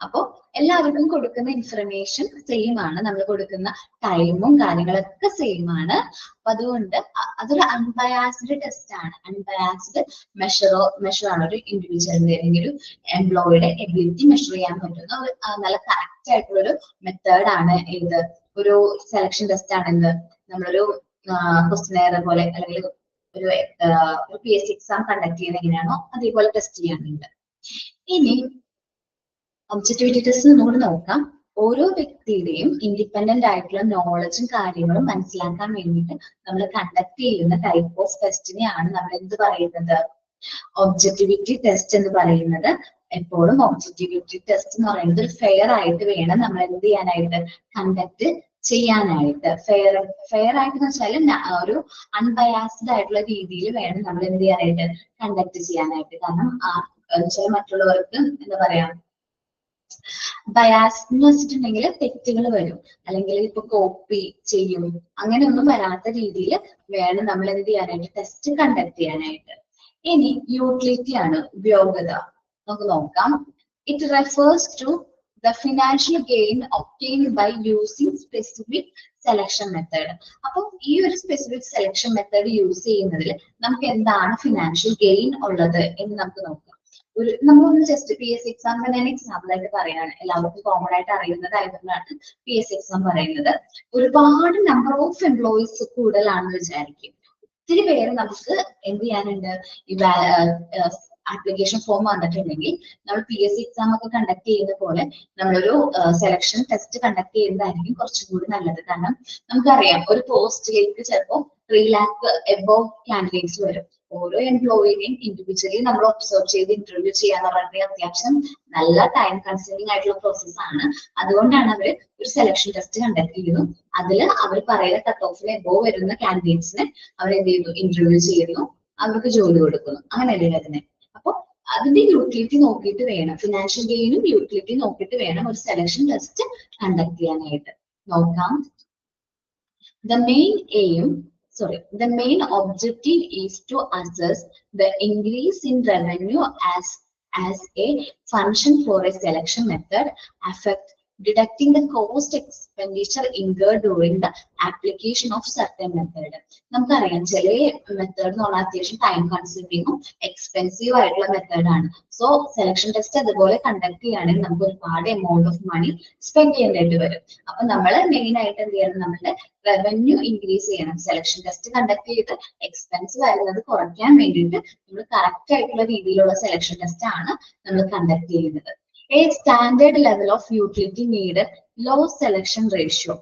അപ്പൊ എല്ലാവർക്കും കൊടുക്കുന്ന ഇൻഫർമേഷൻ സെയിം ആണ്, നമ്മൾ കൊടുക്കുന്ന ടൈമും കാര്യങ്ങളൊക്കെ സെയിം ആണ്. അപ്പൊ അതുകൊണ്ട് അതൊരു അൺബയാസ്ഡ് ടെസ്റ്റ് ആണ്. അൺബയാസ്ഡ് മെഷർ ആണ് ഒരു ഇൻഡിവിജ്വലിന്റെ അല്ലെങ്കിൽ ഒരു എംപ്ലോയിയുടെ എബിലിറ്റി മെഷർ ചെയ്യാൻ പറ്റുന്ന ഒരു നല്ല കറക്റ്റ് ആയിട്ടുള്ള ഒരു മെത്തേഡ് ആണ് ഇത്. ഒരു സെലക്ഷൻ ടെസ്റ്റ് ആണെന്ന് നമ്മളൊരു ക്വസ്റ്റ്യനെയർ പോലെ അല്ലെങ്കിൽ ഒരു PSC എക്സാം കണ്ടക്ട് ചെയ്യുന്ന എങ്ങനെയാണോ അതേപോലെ ടെസ്റ്റ് ചെയ്യാനുണ്ട്. ഇനി ഒബ്ജക്റ്റിവിറ്റി ടെസ്റ്റ് നമുക്ക് നോക്കാം. ഓരോ വ്യക്തിയുടെയും ഇൻഡിപെൻഡന്റ് ആയിട്ടുള്ള നോളജും കാര്യങ്ങളും മനസ്സിലാക്കാൻ വേണ്ടിയിട്ട് നമ്മൾ കണ്ടക്ട് ചെയ്യുന്ന ടൈപ്പ് ഓഫ് ടെസ്റ്റിനെയാണ് നമ്മൾ എന്ത് പറയുന്നത്, ഒബ്ജക്റ്റിവിറ്റി ടെസ്റ്റ് എന്ന് പറയുന്നത്. എപ്പോഴും ഒബ്ജക്റ്റിവിറ്റി ടെസ്റ്റ് എന്ന് പറയുന്നത് ഫെയർ ആയിട്ട് വേണം നമ്മൾ എന്ത് ചെയ്യാനായിട്ട്, കണ്ടക്ട് ചെയ്യാനായിട്ട്. ഫെയർ ആയിട്ട് എന്ന് വെച്ചാൽ ഒരു അൺബയാസ്ഡ് ആയിട്ടുള്ള രീതിയിൽ വേണം നമ്മൾ എന്ത് ചെയ്യാനായിട്ട്, കണ്ടക്ട് ചെയ്യാനായിട്ട്. കാരണം മറ്റുള്ളവർക്ക് എന്താ പറയാ, ബയാസ് എന്ന് വെച്ചിട്ടുണ്ടെങ്കിൽ തെറ്റുകൾ വരും, അല്ലെങ്കിൽ ഇപ്പൊ കോപ്പി ചെയ്യും, അങ്ങനെയൊന്നും വരാത്ത രീതിയിൽ വേണം നമ്മൾ എന്ത് ചെയ്യാനായിട്ട്, ടെസ്റ്റ് കണ്ടക്ട് ചെയ്യാനായിട്ട്. ഇനി യൂട്ടിലിറ്റി ആണ്, ഉപയോഗത. നമുക്ക് നോക്കാം. It refers to the financial gain obtained by using specific selection method. അപ്പം ഈ ഒരു സ്പെസിഫിക് സെലക്ഷൻ മെത്തേഡ് യൂസ് ചെയ്യുന്നതിൽ നമുക്ക് എന്താണ് ഫിനാൻഷ്യൽ ഗെയിൻ ഉള്ളത് എന്ന് നമുക്ക് നോക്കാം. നമ്മളൊന്ന് ജസ്റ്റ് PSC എക്സാം തന്നെ എക്സാമ്പിൾ ആയിട്ട് പറയാണ്, എല്ലാവർക്കും കോമൺ ആയിട്ട് അറിയുന്നതായതുകൊണ്ടാണ് PSC എക്സാം പറയുന്നത്. ഒരുപാട് നമ്പർ ഓഫ് എംപ്ലോയീസ് കൂടുതലാണെന്ന് വിചാരിക്കും. ഒത്തിരി പേര് നമുക്ക് എന്ത് ചെയ്യാനുണ്ട്, ഈ ആപ്ലിക്കേഷൻ ഫോം വന്നിട്ടുണ്ടെങ്കിൽ നമ്മൾ PSC എക്സാം ഒക്കെ കണ്ടക്ട് ചെയ്യുന്ന പോലെ നമ്മളൊരു സെലക്ഷൻ ടെസ്റ്റ് കണ്ടക്ട് ചെയ്യുന്നതായിരിക്കും കുറച്ചും കൂടി നല്ലത്. കാരണം നമുക്കറിയാം ഒരു പോസ്റ്റിലേക്ക് ചിലപ്പോൾ 3 lakh എബോവ് കാൻഡിഡേറ്റ്സ് വരും. ഓരോ എംപ്ലോയിനെയും ഇൻഡിവിജ്വലി നമ്മൾ ഒബ്സർവ് ചെയ്ത് ഇന്റർവ്യൂ ചെയ്യാന്ന് പറഞ്ഞാൽ അത്യാവശ്യം നല്ല ടൈം കൺസ്യൂമിംഗ് ആയിട്ടുള്ള പ്രോസസ് ആണ്. അതുകൊണ്ടാണ് അവർ ഒരു സെലക്ഷൻ ടെസ്റ്റ് കണ്ടക്ട് ചെയ്യുന്നു. അതിൽ അവർ പറയുന്ന കട്ട് ഓഫിന് എബോവ് വരുന്ന കാൻഡിഡേറ്റ്സിനെ അവർ എന്ത് ചെയ്യുന്നു, ഇന്റർവ്യൂ ചെയ്യുന്നു, അവർക്ക് ജോലി കൊടുക്കുന്നു, അങ്ങനെയല്ലേ അതിനെ. അപ്പൊ അതിന്റെ യൂട്ടിലിറ്റി നോക്കിയിട്ട് വേണം, ഫിനാൻഷ്യൽ ഗെയിനും യൂട്ടിലിറ്റി നോക്കിയിട്ട് വേണം ഒരു സെലക്ഷൻ ടെസ്റ്റ് കണ്ടക്ട് ചെയ്യാനായിട്ട്. നോക്കാം. The main aim, the main objective is to assess the increase in revenue as a function for a selection method, affect deducting the cost expenditure incurred during the application of certain method. നമുക്കറിയാം ചില മെത്തേഡ് എന്ന് പറഞ്ഞാൽ അത്യാവശ്യം ടൈം കൺസ്യൂമിങ്ങും എക്സ്പെൻസീവ് ആയിട്ടുള്ള മെത്തേഡാണ്. സോ സെലക്ഷൻ ടെസ്റ്റ് അതുപോലെ കണ്ടക്ട് ചെയ്യുകയാണെങ്കിൽ നമുക്ക് ഒരുപാട് എമൗണ്ട് ഓഫ് മണി സ്പെൻഡ് ചെയ്യേണ്ടതായിട്ട് വരും. അപ്പൊ നമ്മൾ മെയിൻ ആയിട്ട് എന്ത് ചെയ്യണം, നമ്മുടെ റവന്യൂ ഇൻക്രീസ് ചെയ്യണം. സെലക്ഷൻ ടെസ്റ്റ് കണ്ടക്ട് ചെയ്ത് എക്സ്പെൻസ് വരുന്നത് കുറയ്ക്കാൻ വേണ്ടിയിട്ട് നമ്മൾ കറക്റ്റ് ആയിട്ടുള്ള രീതിയിലുള്ള സെലക്ഷൻ ടെസ്റ്റ് ആണ് നമ്മൾ കണ്ടക്ട് ചെയ്യുന്നത്. A standard level of utility need low selection ratio.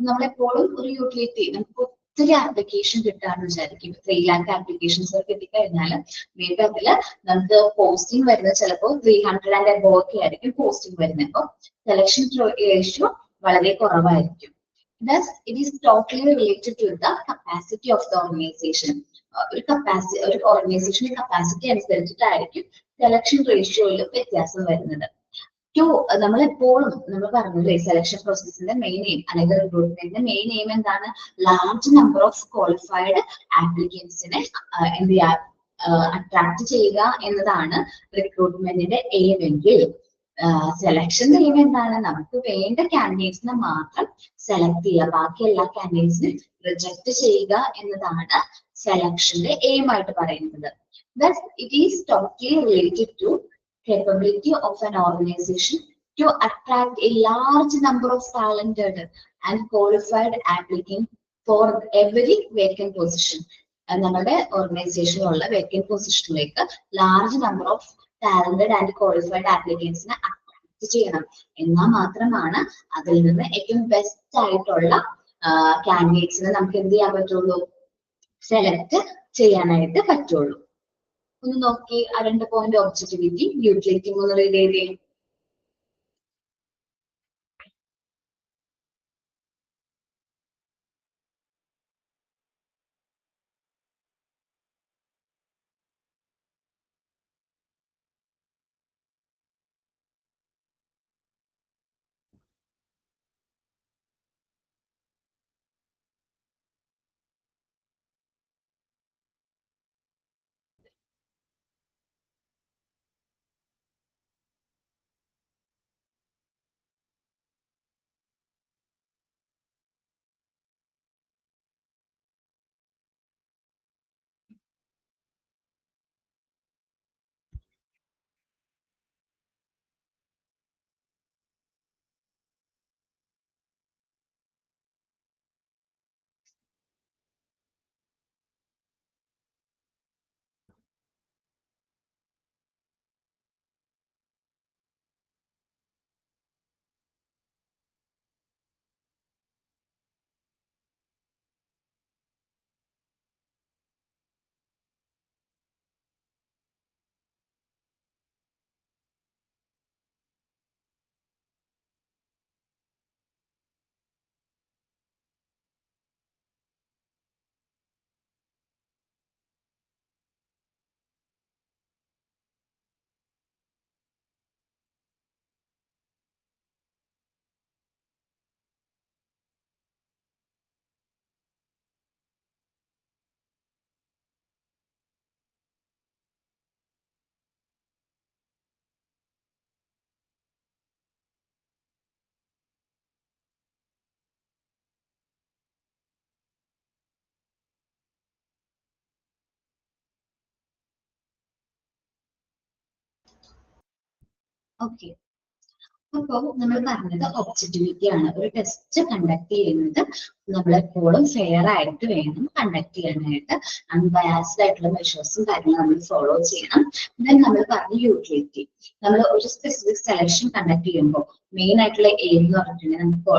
നമ്മളെപ്പോഴും ഒരു യൂട്ടിലിറ്റി നമുക്ക് ഒത്തിരി ആപ്ലിക്കേഷൻ കിട്ടാന്ന് വിചാരിക്കും. 3 lakh ആപ്ലിക്കേഷൻസ് കിട്ടിക്കഴിഞ്ഞാൽ മേ ബി അതില് നമുക്ക് പോസ്റ്റിംഗ് വരുന്നത് ചിലപ്പോൾ 300 and above ഒക്കെ ആയിരിക്കും പോസ്റ്റിംഗ് വരുന്നത്. അപ്പോൾ സെലക്ഷൻ റേഷ്യോ വളരെ കുറവായിരിക്കും. Thus, it is totally related to the capacity of the organization. ഒരു ഓർഗനൈസേഷന്റെ കപ്പാസിറ്റി അനുസരിച്ചിട്ടായിരിക്കും സെലക്ഷൻ റേഷ്യോയിൽ വ്യത്യാസം വരുന്നത്. നമ്മളെപ്പോഴും നമ്മൾ പറഞ്ഞില്ലേ സെലക്ഷൻ പ്രോസസ്സിന്റെ മെയിൻ എയിം അല്ലെങ്കിൽ റിക്രൂട്ട്മെന്റിന്റെ മെയിൻ എയിം എന്താണ്, ലാർജ് നമ്പർ ഓഫ് ക്വാളിഫൈഡ് ആപ്ലിക്കൻസിനെ എന്ത് ചെയ്യാ അട്രാക്ട് ചെയ്യുക എന്നതാണ് റിക്രൂട്ട്മെന്റിന്റെ എയിം എങ്കിൽ സെലക്ഷന്റെ എയിം എന്താണ്, നമുക്ക് വേണ്ട കാൻഡിഡേറ്റ്സിനെ മാത്രം സെലക്ട് ചെയ്യുക, ബാക്കി എല്ലാ കാൻഡിഡേറ്റ്സിനും റിജക്ട് ചെയ്യുക എന്നതാണ് സെലക്ഷന്റെ എയിം ആയിട്ട് പറയുന്നത്. Thus, it is totally related to capability of an organization to attract a large number of talented and qualified applicants for every vacant position. നമ്മുടെ ഓർഗനൈസേഷനിലുള്ള വേക്കന്റ് പൊസിഷനിലേക്ക് large number of talented and qualified ആപ്ലിക്കൻസിനെ അട്രാക്ട് ചെയ്യണം. എന്നാൽ മാത്രമാണ് അതിൽ നിന്ന് ഏറ്റവും ബെസ്റ്റ് ആയിട്ടുള്ള കാൻഡിഡേറ്റ്സിനെ നമുക്ക് എന്ത് ചെയ്യാൻ പറ്റുള്ളൂ, സെലക്ട് ചെയ്യാനായിട്ട് പറ്റുള്ളൂ. ഒന്ന് നോക്കി ആ 2 പോയിന്റ് ഒബ്ജക്റ്റിവിറ്റി യൂട്ടിലിറ്റി ഒന്ന് റീഡ് ചെയ്തേ. ഓക്കെ, അപ്പോൾ നമ്മൾ പറഞ്ഞത് ഒബ്ജക്റ്റിവിറ്റി ആണ്. ഒരു ടെസ്റ്റ് കണ്ടക്ട് ചെയ്യുന്നത് നമ്മളെപ്പോഴും ഫെയർ ആയിട്ട് വേണം കണ്ടക്ട് ചെയ്യാനായിട്ട്. അൺബയാസ്ഡ് ആയിട്ടുള്ള മെഷേഴ്സും കാര്യങ്ങളും നമ്മൾ ഫോളോ ചെയ്യണം. ദെൻ നമ്മൾ പറഞ്ഞ യൂട്ടിലിറ്റി, നമ്മൾ ഒരു സ്പെസിഫിക് സെലക്ഷൻ കണ്ടക്ട് ചെയ്യുമ്പോൾ മെയിൻ ആയിട്ടുള്ള എയിം എന്ന് പറഞ്ഞിട്ടുണ്ടെങ്കിൽ നമുക്ക്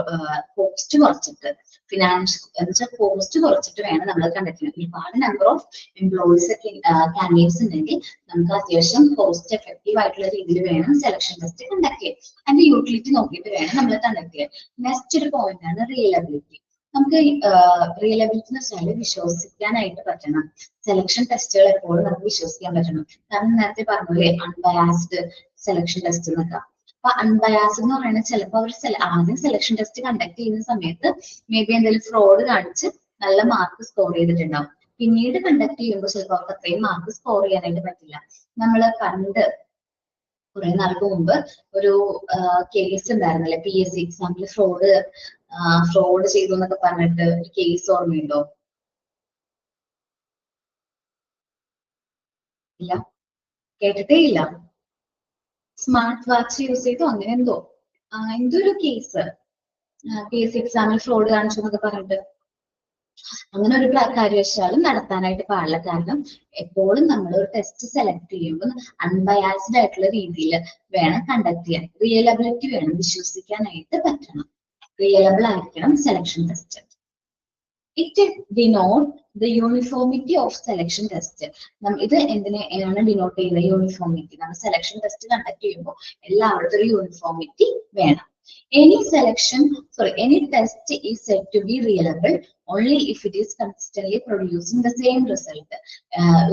കോസ്റ്റ് കുറച്ചിട്ട്, ഫിനാൻഷ്യൽ എന്ന് വെച്ചാൽ കോസ്റ്റ് കുറച്ചിട്ട് വേണം നമ്മൾ കണ്ടക്ട് ചെയ്യാൻ. ഒരുപാട് നമ്പർ ഓഫ് എംപ്ലോയീസ് ഒക്കെ കാൻഡിഡേറ്റ്സ് ഉണ്ടെങ്കിൽ നമുക്ക് അത്യാവശ്യം കോസ്റ്റ് എഫക്റ്റീവ് ആയിട്ടുള്ള രീതിയിൽ വേണം സെലക്ഷൻ ടെസ്റ്റ് കണ്ടക്ട് ചെയ്യാൻ. അതിന്റെ യൂട്ടിലിറ്റി നോക്കിയിട്ട് വേണം നമ്മൾ കണ്ടക്ട് ചെയ്യാൻ. നെക്സ്റ്റ് ഒരു പോയിന്റ് ആണ് റിയലബിലിറ്റി. നമുക്ക് റിയലബിലിറ്റി എന്ന് വെച്ചാൽ വിശ്വസിക്കാനായിട്ട് പറ്റണം. സെലക്ഷൻ ടെസ്റ്റുകൾ എപ്പോഴും നമുക്ക് വിശ്വസിക്കാൻ പറ്റണം. കാരണം നേരത്തെ പറഞ്ഞില്ലേ അൺബയാസ്ഡ് സെലക്ഷൻ ടെസ്റ്റ് എന്നൊക്കെ. അപ്പൊ അൺബയാസ്ഡ് എന്ന് പറയുന്നത് ചിലപ്പോൾ അവർ ആദ്യം സെലക്ഷൻ ടെസ്റ്റ് കണ്ടക്ട് ചെയ്യുന്ന സമയത്ത് മേ ബി എന്തെങ്കിലും ഫ്രോഡ് കാണിച്ച് നല്ല മാർക്ക് സ്കോർ ചെയ്തിട്ടുണ്ടാവും. പിന്നീട് കണ്ടക്ട് ചെയ്യുമ്പോൾ ചിലപ്പോൾ അവർക്ക് അത്രയും മാർക്ക് സ്കോർ ചെയ്യാനായിട്ട് പറ്റില്ല. നമ്മൾ പണ്ട് കുറെ നാൾക്ക് മുമ്പ് ഒരു കേസ് ഉണ്ടായിരുന്നല്ലേ, PSC എക്സാമിൽ ഫ്രോഡ് ചെയ്തു എന്നൊക്കെ പറഞ്ഞിട്ട് ഒരു കേസ് ഓർമ്മയുണ്ടോ? ഇല്ല, കേട്ടിട്ടേ ഇല്ല. സ്മാർട്ട് വാച്ച് യൂസ് ചെയ്തോ അങ്ങനെ എന്തോ ഒരു കേസ് PSC എക്സാമിൽ ഫ്രോഡ് കാണിച്ചു എന്നൊക്കെ പറഞ്ഞിട്ട്. അങ്ങനെ ഒരു കാര്യവശാലും നടത്താനായിട്ട് പാടില്ല. കാരണം എപ്പോഴും നമ്മൾ ഒരു ടെസ്റ്റ് സെലക്ട് ചെയ്യുമ്പോൾ അൺബയാസ്ഡ് ആയിട്ടുള്ള രീതിയിൽ വേണം കണ്ടക്ട് ചെയ്യാൻ. റിയലബിലിറ്റി വേണം, വിശ്വസിക്കാനായിട്ട് പറ്റണം. റിയലബിൾ ആയിരിക്കണം selection test. It denote the uniformity of selection test. ഇത് എന്തിനെയാണ് ഡിനോട്ട് ചെയ്യുന്നത്? യൂണിഫോമിറ്റി. നമ്മൾ സെലക്ഷൻ ടെസ്റ്റ് കണ്ടക്ട് ചെയ്യുമ്പോൾ എല്ലാവർക്കും ഒരു യൂണിഫോമിറ്റി വേണം. Any test is said to be reliable only if it is consistently producing the same result.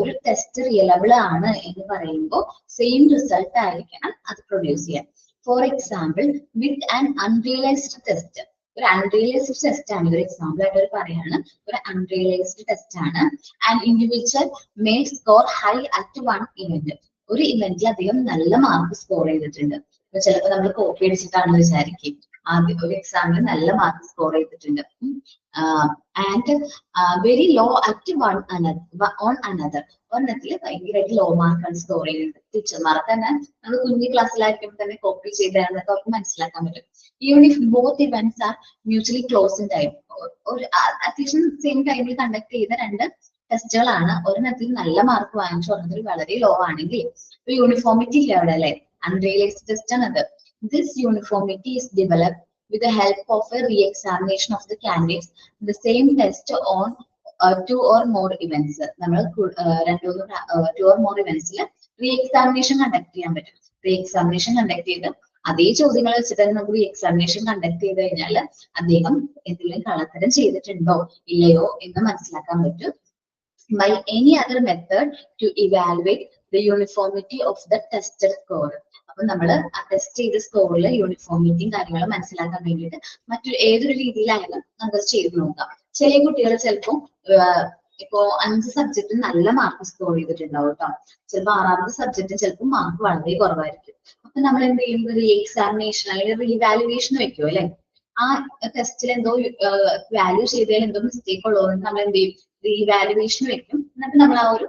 ഒരു ടെസ്റ്റ് റിയലബിൾ ആണ് എന്ന് പറയുമ്പോൾ സെയിം റിസൾട്ട് ആയിരിക്കണം അത് പ്രൊഡ്യൂസ് ചെയ്യാൻ. For example, with an unrealised test. ഒരു അൺറിയലൈസ്ഡ് ടെസ്റ്റ് ആണ്, ഒരു എക്സാമ്പിൾ ആയിട്ട് പറയാണ്, ഒരു അൺറിയലൈസ്ഡ് ടെസ്റ്റ് ആണ്. And individual may score high at one event. ഒരു ഇവന്റിൽ അദ്ദേഹം നല്ല മാർക്ക് സ്കോർ ചെയ്തിട്ടുണ്ട്. ചിലപ്പോൾ നമ്മൾ കോപ്പി അടിച്ചിട്ടാണെന്ന് വിചാരിക്കും. ആദ്യം ഒരു എക്സാമിൽ നല്ല മാർക്ക് സ്കോർ ചെയ്തിട്ടുണ്ട്. And very low at on another. ഒരെണ്ണത്തിൽ ഭയങ്കരമായിട്ട് ലോ മാർക്കാണ് സ്കോർ ചെയ്യുന്നത്. ടീച്ചർമാർക്ക് തന്നെ നമ്മൾ കുഞ്ഞു ക്ലാസ്സിലായിരിക്കുമ്പോൾ തന്നെ കോപ്പി ചെയ്താണെന്നൊക്കെ അവർക്ക് മനസ്സിലാക്കാൻ പറ്റും. Even if both events R mutually close in time. ഒരു അത്യാവശ്യം സെയിം ടൈമിൽ കണ്ടക്ട് ചെയ്ത രണ്ട് ടെസ്റ്റുകളാണ്. ഒരെണ്ണത്തിൽ നല്ല മാർക്ക് വാങ്ങിച്ചു, ഒരെണ്ണത്തിൽ വളരെ ലോ ആണെങ്കിൽ യൂണിഫോമിറ്റി ഇല്ല അവിടെ അല്ലെ. Unrealized test another. This uniformity is developed with the help of a re-examination of the candidates the same test on two or more events. നമ്മൾ two or more events re-examination conduct ചെയ്യാൻ പറ്റും. re-examination conduct ചെയ്ത് അതേ ചോദ്യങ്ങൾ വെച്ചിട്ട് തന്നെ നമുക്ക് re-examination conduct ചെയ്ത് കഴിഞ്ഞാൽ അദ്ദേഹം എന്തെങ്കിലും കള്ളത്തരം ചെയ്തിട്ടുണ്ടോ ഇല്ലയോ എന്ന് മനസ്സിലാക്കാൻ പറ്റും. By any other method to evaluate the uniformity of the tested score. അപ്പൊ നമ്മൾ ആ ടെസ്റ്റ് ചെയ്ത സ്കോറിൽ യൂണിഫോമിറ്റിയും കാര്യങ്ങളും മനസ്സിലാക്കാൻ വേണ്ടിയിട്ട് മറ്റൊരു ഏതൊരു രീതിയിലായാലും നമുക്ക് ചെയ്ത് നോക്കാം. ചില കുട്ടികൾ ചിലപ്പോൾ ഇപ്പോ 5 സബ്ജക്റ്റിൽ നല്ല മാർക്ക് സ്കോർ ചെയ്തിട്ടുണ്ടാവും കേട്ടോ. ചിലപ്പോൾ 6ാമത്തെ സബ്ജക്റ്റിൽ ചിലപ്പോൾ മാർക്ക് വളരെ കുറവായിരിക്കും. അപ്പൊ നമ്മൾ എന്ത് ചെയ്യും? റീ എക്സാമിനേഷൻ അല്ലെങ്കിൽ റീവാലുവേഷൻ വെക്കും അല്ലെ. ആ ടെസ്റ്റിൽ എന്തോ വാല്യൂ ചെയ്തതിൽ എന്തോ മിസ്റ്റേക്ക് ഉള്ളതുകൊണ്ട് നമ്മൾ എന്ത് ചെയ്യും? റീവാലുവേഷൻ വെക്കും. എന്നിട്ട് നമ്മൾ ആ ഒരു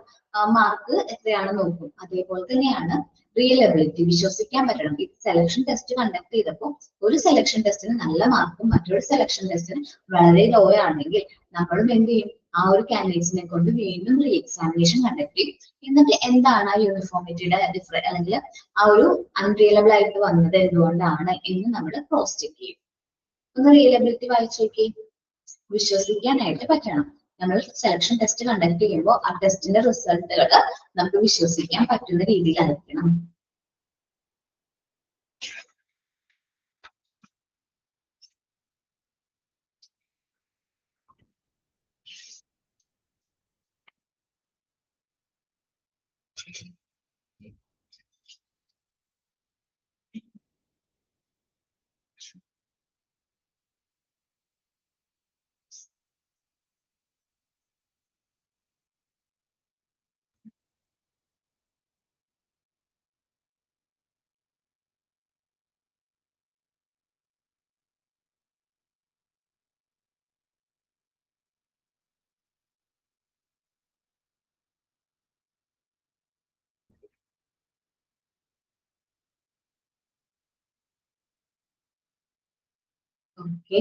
മാർക്ക് എത്രയാണെന്ന് നോക്കും. അതേപോലെ തന്നെയാണ് റിയലബിലിറ്റി, വിശ്വസിക്കാൻ പറ്റണം. ഈ സെലക്ഷൻ ടെസ്റ്റ് കണ്ടക്ട് ചെയ്തപ്പോൾ ഒരു സെലക്ഷൻ ടെസ്റ്റിന് നല്ല മാർക്കും മറ്റൊരു സെലക്ഷൻ ടെസ്റ്റിന് വളരെ ലോ ആണെങ്കിൽ നമ്മളും എന്ത് ചെയ്യും? ആ ഒരു കാൻഡിഡേറ്റ്സിനെ കൊണ്ട് വീണ്ടും റീ എക്സാമിനേഷൻ കണ്ടക്ട് ചെയ്യും. എന്നിട്ട് എന്താണ് ആ യൂണിഫോമിറ്റിയുടെ ഡിഫറൻസ് അല്ലെങ്കിൽ ആ ഒരു അൺറിയലബിൾ ആയിട്ട് വന്നത് എന്തുകൊണ്ടാണ് എന്ന് നമ്മൾ ക്രോസ് ചെക്ക് ചെയ്യും. ഒന്ന് റിയലബിലിറ്റി വായിച്ചു നോക്കി. വിശ്വസിക്കാനായിട്ട് പറ്റണം. നമ്മൾ സെലക്ഷൻ ടെസ്റ്റ് കണ്ടക്ട് ചെയ്യുമ്പോൾ ആ ടെസ്റ്റിന്റെ റിസൾട്ടുകൾ നമുക്ക് വിശ്വസിക്കാൻ പറ്റുന്ന രീതിയിലായിരിക്കണം. ഓക്കെ,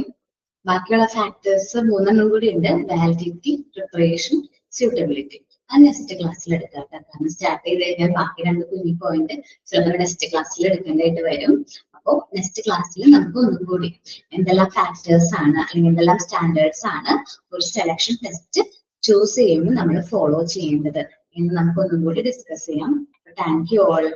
ബാക്കിയുള്ള ഫാക്ടേഴ്സ് 3 കൂടി ഉണ്ട്. Validity, preparation, suitability. ആ നെക്സ്റ്റ് ക്ലാസ്സിൽ എടുക്കാം. കാരണം സ്റ്റാർട്ട് ചെയ്ത് കഴിഞ്ഞാൽ ബാക്കി 2 കുഞ്ഞി പോയിന്റ് ചിലപ്പോൾ നെക്സ്റ്റ് ക്ലാസ്സിൽ എടുക്കേണ്ടതായിട്ട് വരും. അപ്പോൾ നെക്സ്റ്റ് ക്ലാസ്സിൽ നമുക്ക് ഒന്നും കൂടി എന്തെല്ലാം ഫാക്ടേഴ്സ് ആണ് അല്ലെങ്കിൽ എന്തെല്ലാം സ്റ്റാൻഡേർഡ്സ് ആണ് ഒരു സെലക്ഷൻ ടെസ്റ്റ് ചൂസ് ചെയ്യുമ്പോൾ നമ്മൾ ഫോളോ ചെയ്യേണ്ടത് എന്ന് നമുക്ക് ഒന്നും കൂടി ഡിസ്കസ് ചെയ്യാം. Thank you all.